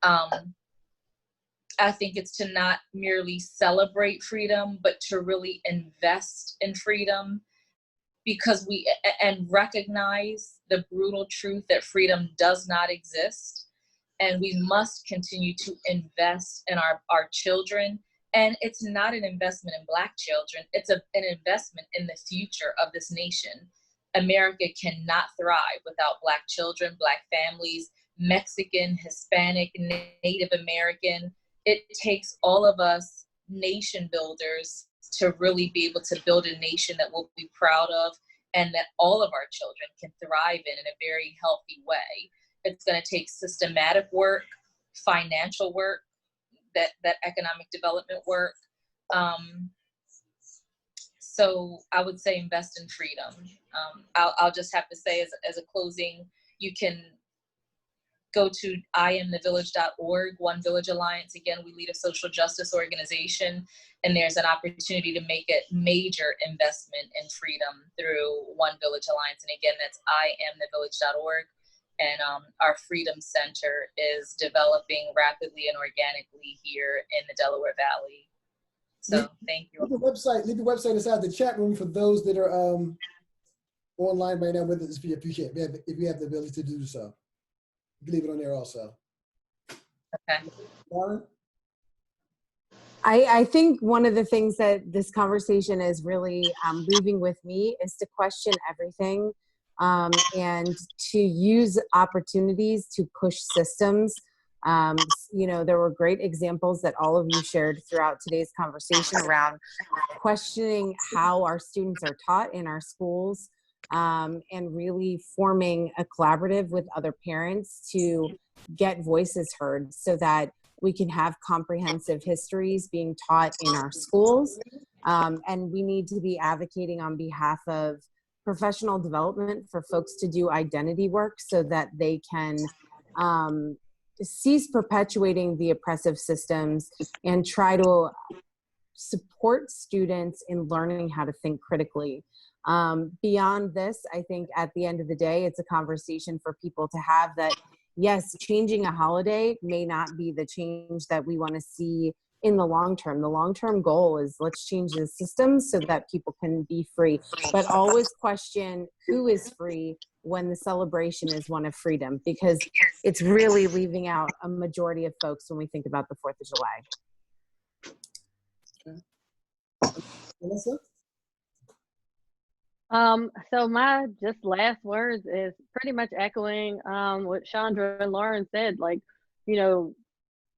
I think it's to not merely celebrate freedom, but to really invest in freedom, because and recognize the brutal truth that freedom does not exist. And we must continue to invest in our children. And it's not an investment in Black children. It's an investment in the future of this nation. America cannot thrive without Black children, Black families, Mexican, Hispanic, Native American. It takes all of us nation builders to really be able to build a nation that we'll be proud of and that all of our children can thrive in a very healthy way. It's going to take systematic work, financial work, that economic development work. So I would say invest in freedom. I'll just have to say as a closing, you can go to IamTheVillage.org, One Village Alliance. Again, we lead a social justice organization, and there's an opportunity to make a major investment in freedom through One Village Alliance. And again, that's IamTheVillage.org. And our Freedom Center is developing rapidly and organically here in the Delaware Valley. So thank you. Leave the website inside the chat room for those that are online right now with us, if you have the ability to do so. You can leave it on there also. Okay. Lauren? I think one of the things that this conversation is really leaving with me is to question everything and to use opportunities to push systems. There were great examples that all of you shared throughout today's conversation around questioning how our students are taught in our schools, and really forming a collaborative with other parents to get voices heard so that we can have comprehensive histories being taught in our schools. And we need to be advocating on behalf of professional development for folks to do identity work so that they can cease perpetuating the oppressive systems and try to support students in learning how to think critically. Beyond this, I think at the end of the day, it's a conversation for people to have that, yes, changing a holiday may not be the change that we want to see in the long term. The long-term goal is let's change the system so that people can be free, but always question who is free when the celebration is one of freedom, because it's really leaving out a majority of folks when we think about the 4th of July. Okay. Melissa? So my just last words is pretty much echoing what Chandra and Lauren said. Like,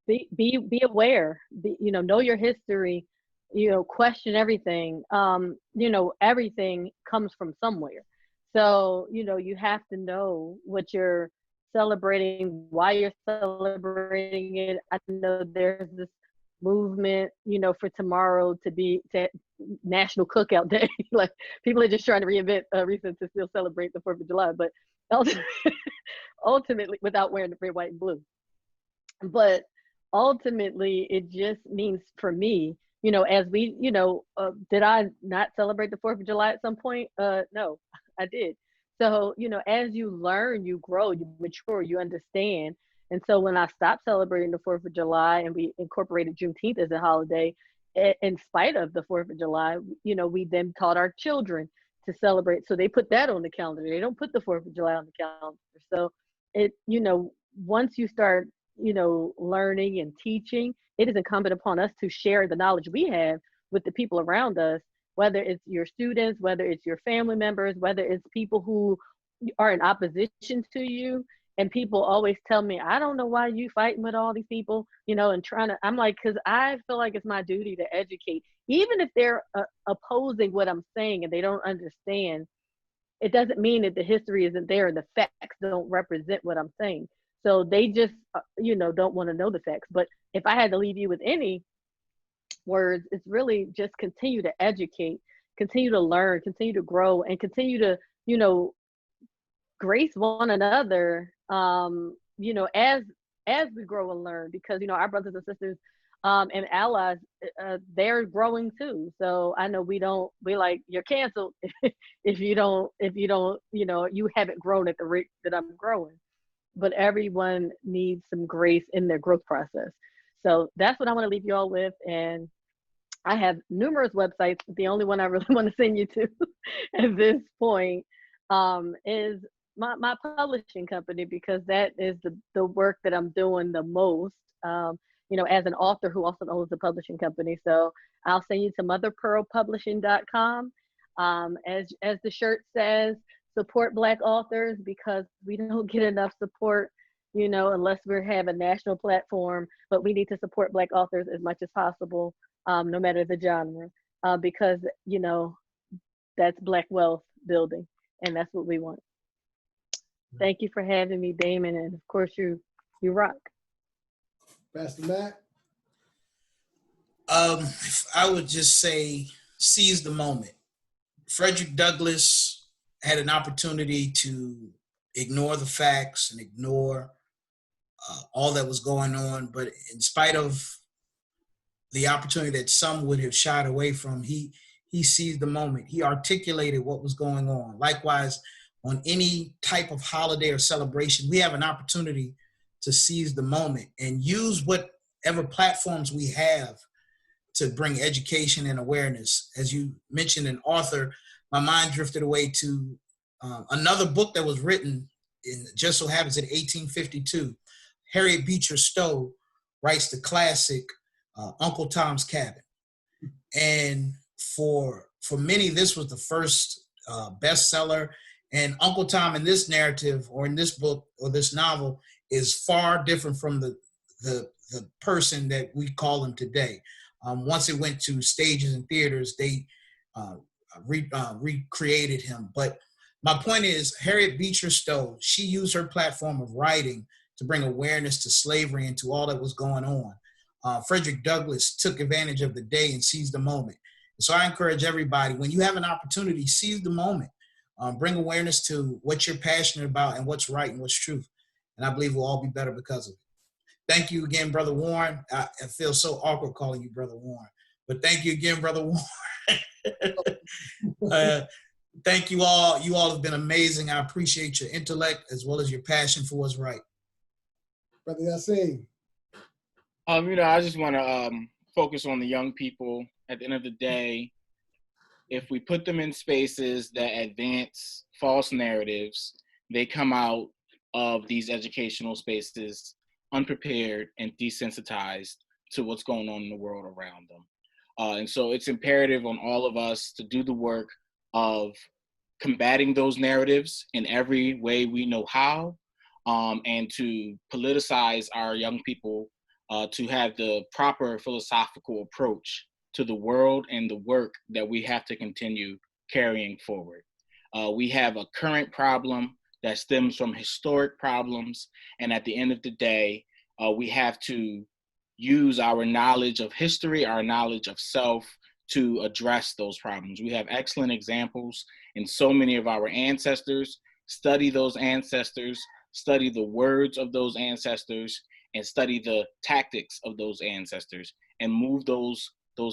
be aware. Know your history. Question everything. Everything comes from somewhere. So you have to know what you're celebrating, why you're celebrating it. I know there's this movement, for tomorrow to National Cookout Day. Like, people are just trying to reinvent a reason to still celebrate the 4th of July. But ultimately, without wearing the red, white, and blue. But ultimately, it just means for me, as we, did I not celebrate the 4th of July at some point? No, I did. So, as you learn, you grow, you mature, you understand. And so when I stopped celebrating the 4th of July and we incorporated Juneteenth as a holiday, in spite of the 4th of July, we then taught our children to celebrate. So they put that on the calendar. They don't put the 4th of July on the calendar. So it, once you start, learning and teaching, it is incumbent upon us to share the knowledge we have with the people around us, whether it's your students, whether it's your family members, whether it's people who are in opposition to you. And people always tell me, I don't know why you fighting with all these people, and I'm like, because I feel like it's my duty to educate, even if they're opposing what I'm saying and they don't understand. It doesn't mean that the history isn't there and the facts don't represent what I'm saying. So they just, don't want to know the facts. But if I had to leave you with any words, it's really just continue to educate, continue to learn, continue to grow, and continue to, grace one another, as we grow and learn, because, our brothers and sisters and allies, they're growing too. So I know we like, you're canceled if you don't, you haven't grown at the rate that I'm growing. But everyone needs some grace in their growth process. So that's what I want to leave you all with. And I have numerous websites. The only one I really want to send you to at this point is my publishing company, because that is the work that I'm doing the most, as an author who also owns a publishing company. So I'll send you to motherpearlpublishing.com. As the shirt says, support Black authors, because we don't get enough support, unless we have a national platform. But we need to support Black authors as much as possible, no matter the genre, because, that's Black wealth building, and that's what we want. Thank you for having me, Damon, and of course you rock. Pastor Matt? I would just say, seize the moment. Frederick Douglass had an opportunity to ignore the facts and ignore all that was going on, but in spite of the opportunity that some would have shied away from, he seized the moment. He articulated what was going on. Likewise, on any type of holiday or celebration, we have an opportunity to seize the moment and use whatever platforms we have to bring education and awareness. As you mentioned, an author, my mind drifted away to another book that was written, just so happens in 1852. Harriet Beecher Stowe writes the classic Uncle Tom's Cabin. And for many, this was the first bestseller. And Uncle Tom in this narrative, or in this book, or this novel, is far different from the person that we call him today. Once it went to stages and theaters, they recreated him. But my point is, Harriet Beecher Stowe, she used her platform of writing to bring awareness to slavery and to all that was going on. Frederick Douglass took advantage of the day and seized the moment. And so I encourage everybody, when you have an opportunity, seize the moment. Bring awareness to what you're passionate about and what's right and what's truth. And I believe we'll all be better because of it. Thank you again, Brother Warren. I feel so awkward calling you Brother Warren, but thank you again, Brother Warren. Thank you all. You all have been amazing. I appreciate your intellect as well as your passion for what's right. Brother Yassine. I just want to focus on the young people. At the end of the day, if we put them in spaces that advance false narratives, they come out of these educational spaces unprepared and desensitized to what's going on in the world around them. And so it's imperative on all of us to do the work of combating those narratives in every way we know how, and to politicize our young people to have the proper philosophical approach to the world and the work that we have to continue carrying forward. We have a current problem that stems from historic problems, and at the end of the day, we have to use our knowledge of history, our knowledge of self, to address those problems. We have excellent examples in so many of our ancestors, study those ancestors, study the words of those ancestors, and study the tactics of those ancestors, and move those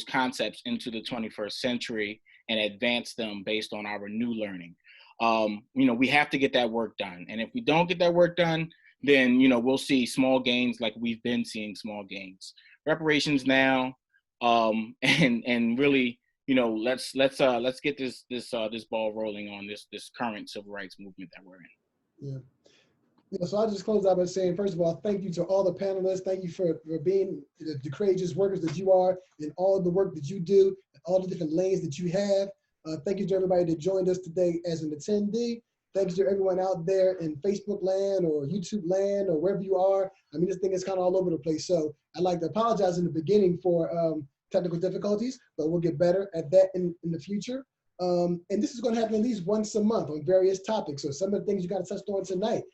concepts into the 21st century and advance them based on our new learning. We have to get that work done. And if we don't get that work done, then, we'll see small gains like we've been seeing small gains. Reparations now, and really, let's get this ball rolling on this current civil rights movement that we're in. Yeah. So I'll just close out by saying, first of all, thank you to all the panelists. Thank you for being the courageous workers that you are, and all the work that you do, all the different lanes that you have. Thank you to everybody that joined us today as an attendee. Thanks to everyone out there in Facebook land or YouTube land or wherever you are. I mean, this thing is kind of all over the place. So I'd like to apologize in the beginning for technical difficulties, but we'll get better at that in the future. And this is going to happen at least once a month on various topics. So some of the things you got to touch on tonight,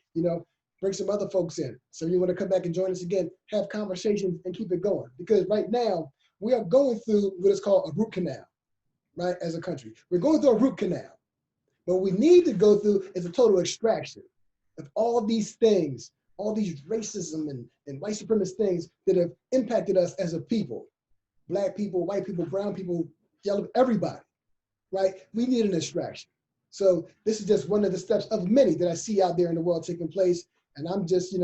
bring some other folks in. So you want to come back and join us again, have conversations and keep it going. Because right now we are going through what is called a root canal, right? As a country, we're going through a root canal. What we need to go through is a total extraction of all these things, all these racism and white supremacist things that have impacted us as a people. Black people, white people, brown people, yellow, everybody, right? We need an extraction. So this is just one of the steps of many that I see out there in the world taking place. And I'm just,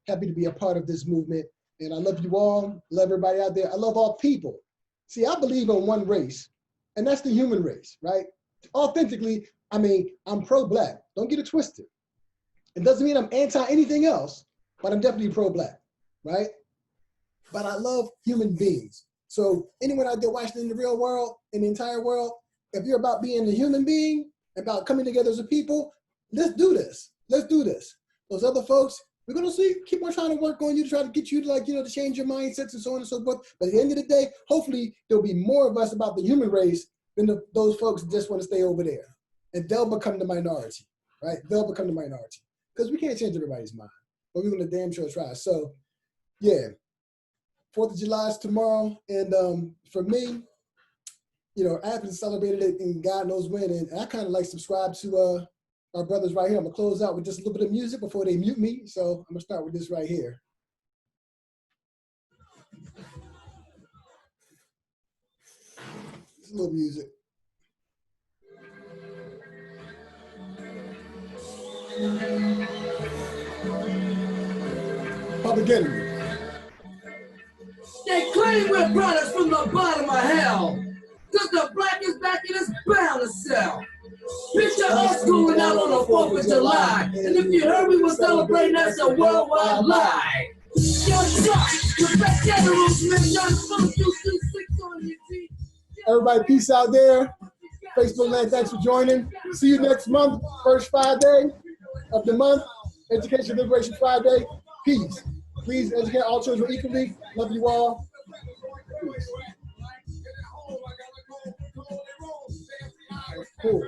happy to be a part of this movement. And I love you all, love everybody out there. I love all people. See, I believe in one race, and that's the human race, right? Authentically, I'm pro-Black. Don't get it twisted. It doesn't mean I'm anti anything else, but I'm definitely pro-Black, right? But I love human beings. So anyone out there watching in the real world, in the entire world, if you're about being a human being, about coming together as a people, let's do this. Let's do this. Those other folks, we're gonna keep on trying to work on you to try to get you to to change your mindsets and so on and so forth. But at the end of the day, hopefully there'll be more of us about the human race than those folks that just want to stay over there. And they'll become the minority, right? They'll become the minority. Because we can't change everybody's mind, but we're gonna damn sure try. So yeah, 4th of July is tomorrow. And for me, I haven't celebrated it in God knows when. And I kind of subscribe to our brothers right here. I'm gonna close out with just a little bit of music before they mute me. So I'm gonna start with this right here. Just a little music. Public Enemy. They claim we're brothers from the bottom of hell. Cause the black is back and it's bound to sell. Picture us going out on the 4th of July. And if you heard we were celebrating, that's a worldwide lie. Everybody, peace out there. Facebook land, thanks for joining. See you next month, first Friday of the month, Education Liberation Friday. Peace. Please educate all children equally. Love you all. Peace. Cool.